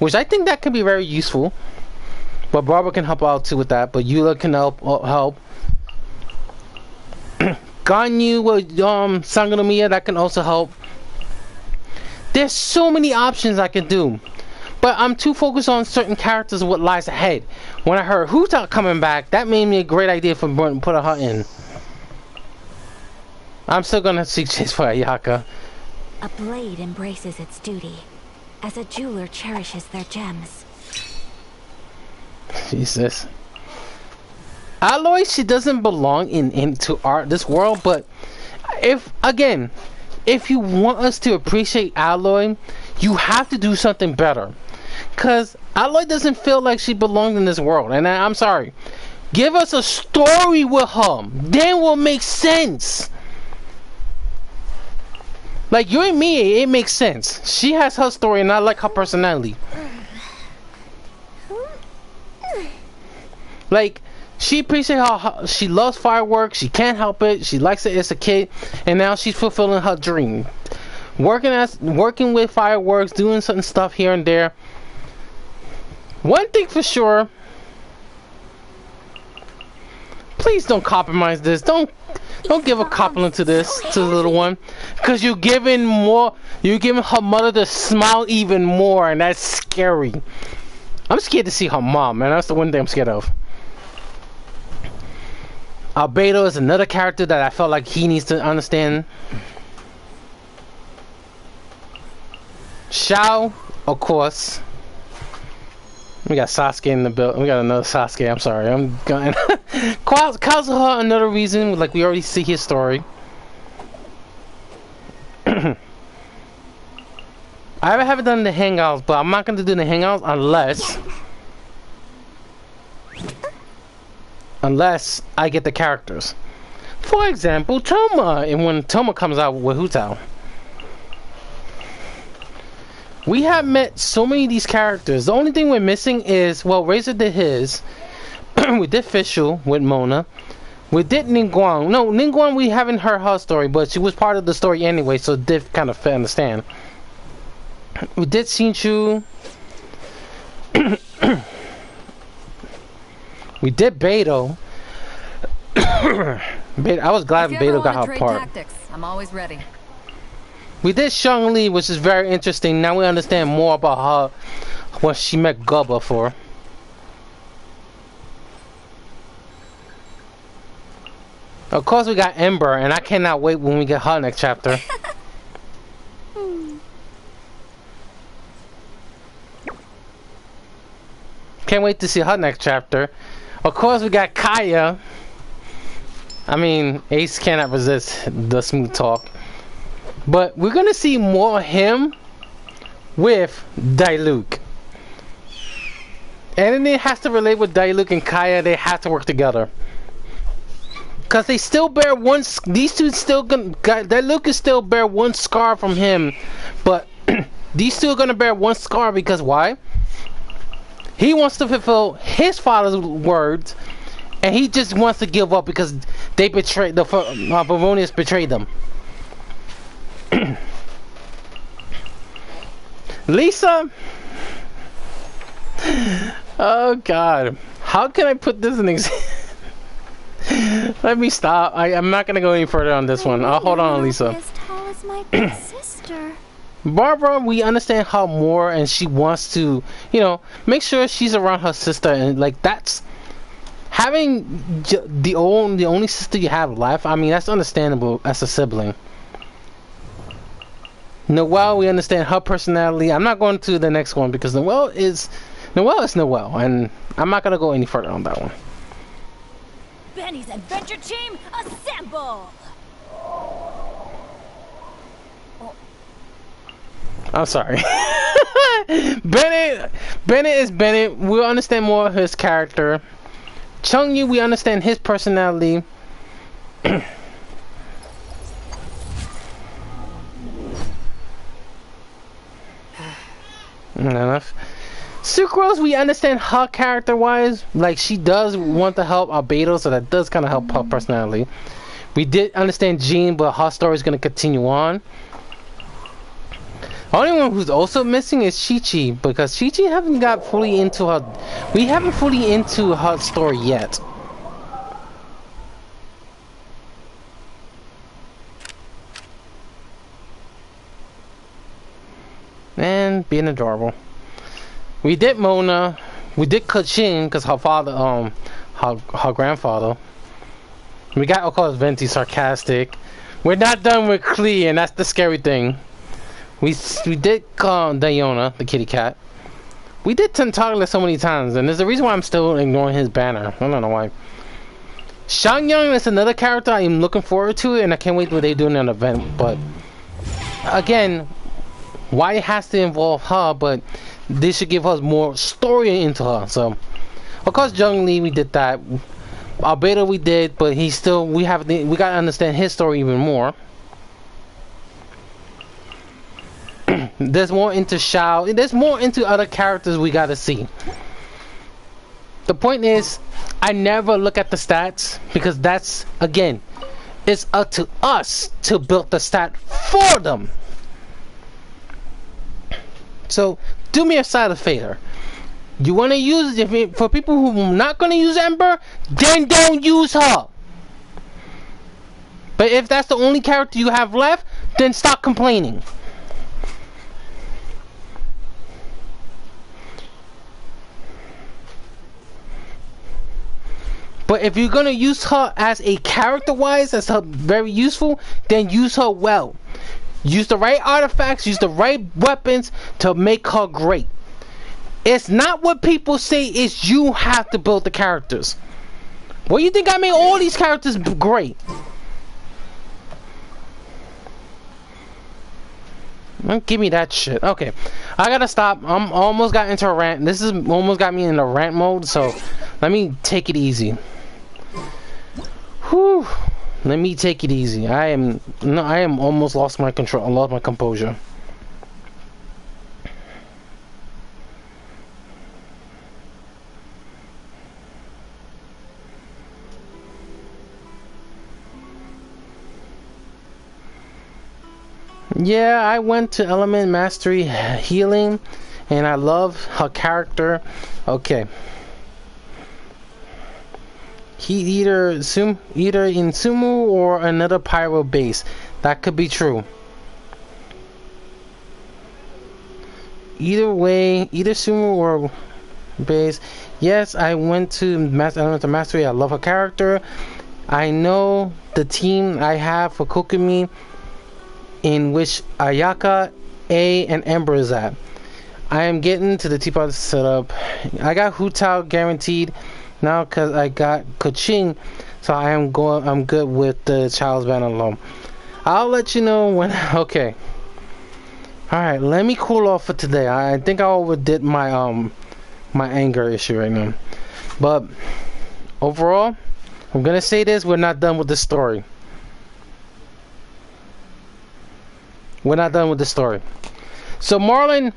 which I think that can be very useful, but Barbara can help out too with that, but Eula can help. Ganyu with Sangonomiya, that can also help. There's so many options I can do, but I'm too focused on certain characters and what lies ahead. When I heard Huta coming back, that made me a great idea for putting her in. I'm still gonna seek chase for Ayaka. A blade embraces its duty, as a jeweler cherishes their gems. Jesus. Aloy, she doesn't belong into this world, but if you want us to appreciate Aloy, you have to do something better. Cause Aloy doesn't feel like she belongs in this world, and I'm sorry. Give us a story with her, then will make sense. Like you and me, it makes sense. She has her story, and I like her personality. Like, she appreciates how she loves fireworks. She can't help it. She likes it as a kid, and now she's fulfilling her dream, working with fireworks, doing certain stuff here and there. One thing for sure, please don't compromise this. Don't give a compliment to the little one, because you're giving her mother to smile even more, and that's scary. I'm scared to see her mom, man. That's the one thing I'm scared of. Albedo is another character that I felt like he needs to understand. Shao, of course. We got Sasuke in the build. We got another Sasuke. I'm sorry. I'm going. Kazuha, another reason. Like we already see his story. I haven't done the hangouts, but I'm not going to do the hangouts unless I get the characters. For example, Toma, and when Toma comes out with Hutao. We have met so many of these characters. The only thing we're missing is, well, Razor did his. We did Fischl with Mona. We did Ningguang. No, Ningguang, we haven't heard her story, but she was part of the story anyway, so it did kind of understand. We did Xinchu. We did Beidou. I was glad Beidou got her part. Tactics, I'm always ready. We did Shang-Li, which is very interesting. Now we understand more about her, what she met Gubba for. Of course, we got Ember, and I cannot wait when we get her next chapter. Can't wait to see her next chapter. Of course, we got Kaya. I mean, Ace cannot resist the smooth talk. But we're gonna see more of him with Diluc. And then it has to relate with Diluc and Kaya. They have to work together. Cause they still bear one. These two still gonna. Diluc is still bear one scar from him, but these two are gonna bear one scar because why? He wants to fulfill his father's words, and he just wants to give up because they betrayed the Baronius betrayed them. Lisa. Oh God, how can I put this in example? Let me stop. I'm not gonna go any further on this one. I'll hold on, Lisa. As tall as my big sister. Barbara, we understand her more, and she wants to, you know, make sure she's around her sister, and like that's having the only sister you have left. I mean, that's understandable as a sibling. Noelle, we understand her personality. I'm not going to the next one because Noelle is Noelle, and I'm not gonna go any further on that one. Benny's adventure team, assemble! I'm sorry. Bennett is Bennett. We'll understand more of his character. Chungyu, we understand his personality. Enough. Sucrose, we understand her character-wise. Like, she does want to help Albedo, so that does kind of help her personality. We did understand Jean, but her story is going to continue on. The only one who's also missing is Chi-Chi, because Chi-Chi haven't got fully into her... We haven't fully into her story yet. And being adorable. We did Mona. We did Kachin because her father, her grandfather. We got, of course, Venti sarcastic. We're not done with Klee, and that's the scary thing. We did Diona, the kitty cat. We did Tentagler so many times, and there's a reason why I'm still ignoring his banner. I don't know why. Shangyang is another character I'm looking forward to, and I can't wait till they do an event. But again, why it has to involve her, but they should give us more story into her. So, of course, Jung Lee, we did that. Albedo, we did, but we gotta understand his story even more. There's more into Shao. There's more into other characters we gotta see. The point is, I never look at the stats because that's, again, it's up to us to build the stat for them. So, do me a side of favor. You want to use it for people who are not going to use Ember, then don't use her. But if that's the only character you have left, then stop complaining. But if you're gonna use her as a character-wise, as her very useful, then use her well. Use the right artifacts, use the right weapons to make her great. It's not what people say, it's you have to build the characters. What do you think I made all these characters great? Don't give me that shit. Okay, I gotta stop. I'm almost got into a rant. This is almost got me in a rant mode, so let me take it easy. Whew. Let me take it easy. I am almost lost my control. I lost my composure. Yeah, I went to Element Mastery Healing, and I love her character. Okay. He either in Sumu or another pyro base. That could be true. Either way, either Sumu or base. Yes, I went to Element Mastery. I love her character. I know the team I have for Kokumi, in which Ayaka, A, and Ember is at. I am getting to the teapot setup. I got Hutao guaranteed now because I got Kaching, so I'm good with the Child's Banner alone. I'll let you know when. Okay. All right, let me cool off for today. I think I overdid my my anger issue right now, but overall, I'm gonna say this: we're not done with the story. We're not done with the story. So Marlon,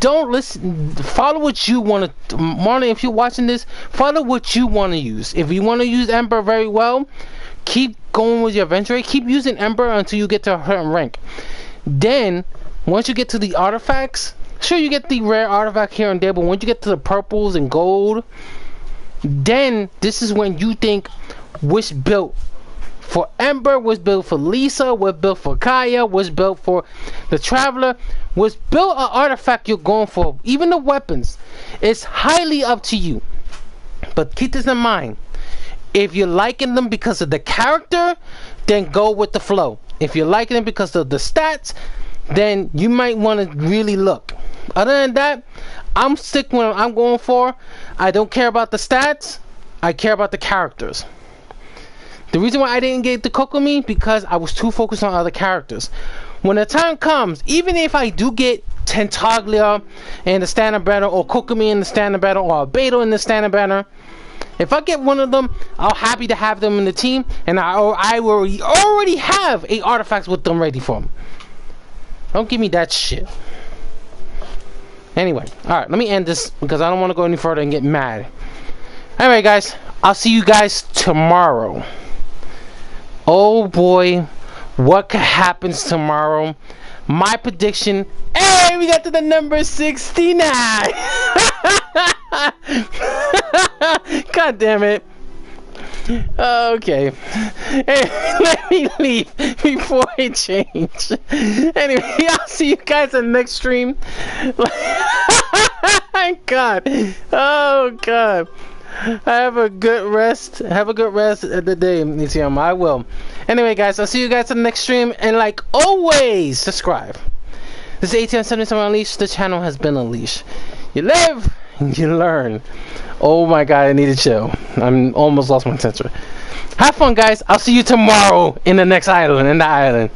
don't listen. Follow what you want to. Marlon, if you're watching this, follow what you want to use. If you want to use Ember very well, keep going with your adventure rate. Keep using Ember until you get to a certain rank. Then, once you get to the artifacts, sure you get the rare artifact here and there, but once you get to the purples and gold, then this is when you think which built for Ember, was built for Lisa, was built for Kaya, was built for the Traveler, was built an artifact you're going for. Even the weapons, it's highly up to you. But keep this in mind: if you're liking them because of the character, then go with the flow. If you're liking them because of the stats, then you might want to really look. Other than that, I'm sticking with what I'm going for. I don't care about the stats, I care about the characters. The reason why I didn't get the Kokomi, because I was too focused on other characters. When the time comes, even if I do get Tentaglia in the standard banner, or Kokomi in the standard banner, or Albedo in the standard banner, if I get one of them, I'm happy to have them in the team, and I already have 8 artifacts with them ready for them. Don't give me that shit. Anyway, alright, let me end this because I don't want to go any further and get mad. Anyway, guys, I'll see you guys tomorrow. Oh boy, what happens tomorrow? My prediction. Hey, we got to the number 69. God damn it. Okay. Hey, let me leave before I change. Anyway, I'll see you guys in the next stream. God. Oh God. Have a good rest. Have a good rest of the day, ETM. I will. Anyway, guys, I'll see you guys in the next stream. And like always, subscribe. This is ATM 77 Unleashed. The channel has been unleashed. You live, you learn. Oh my God, I need to chill. I'm almost lost my temper. Have fun, guys. I'll see you tomorrow in the next island.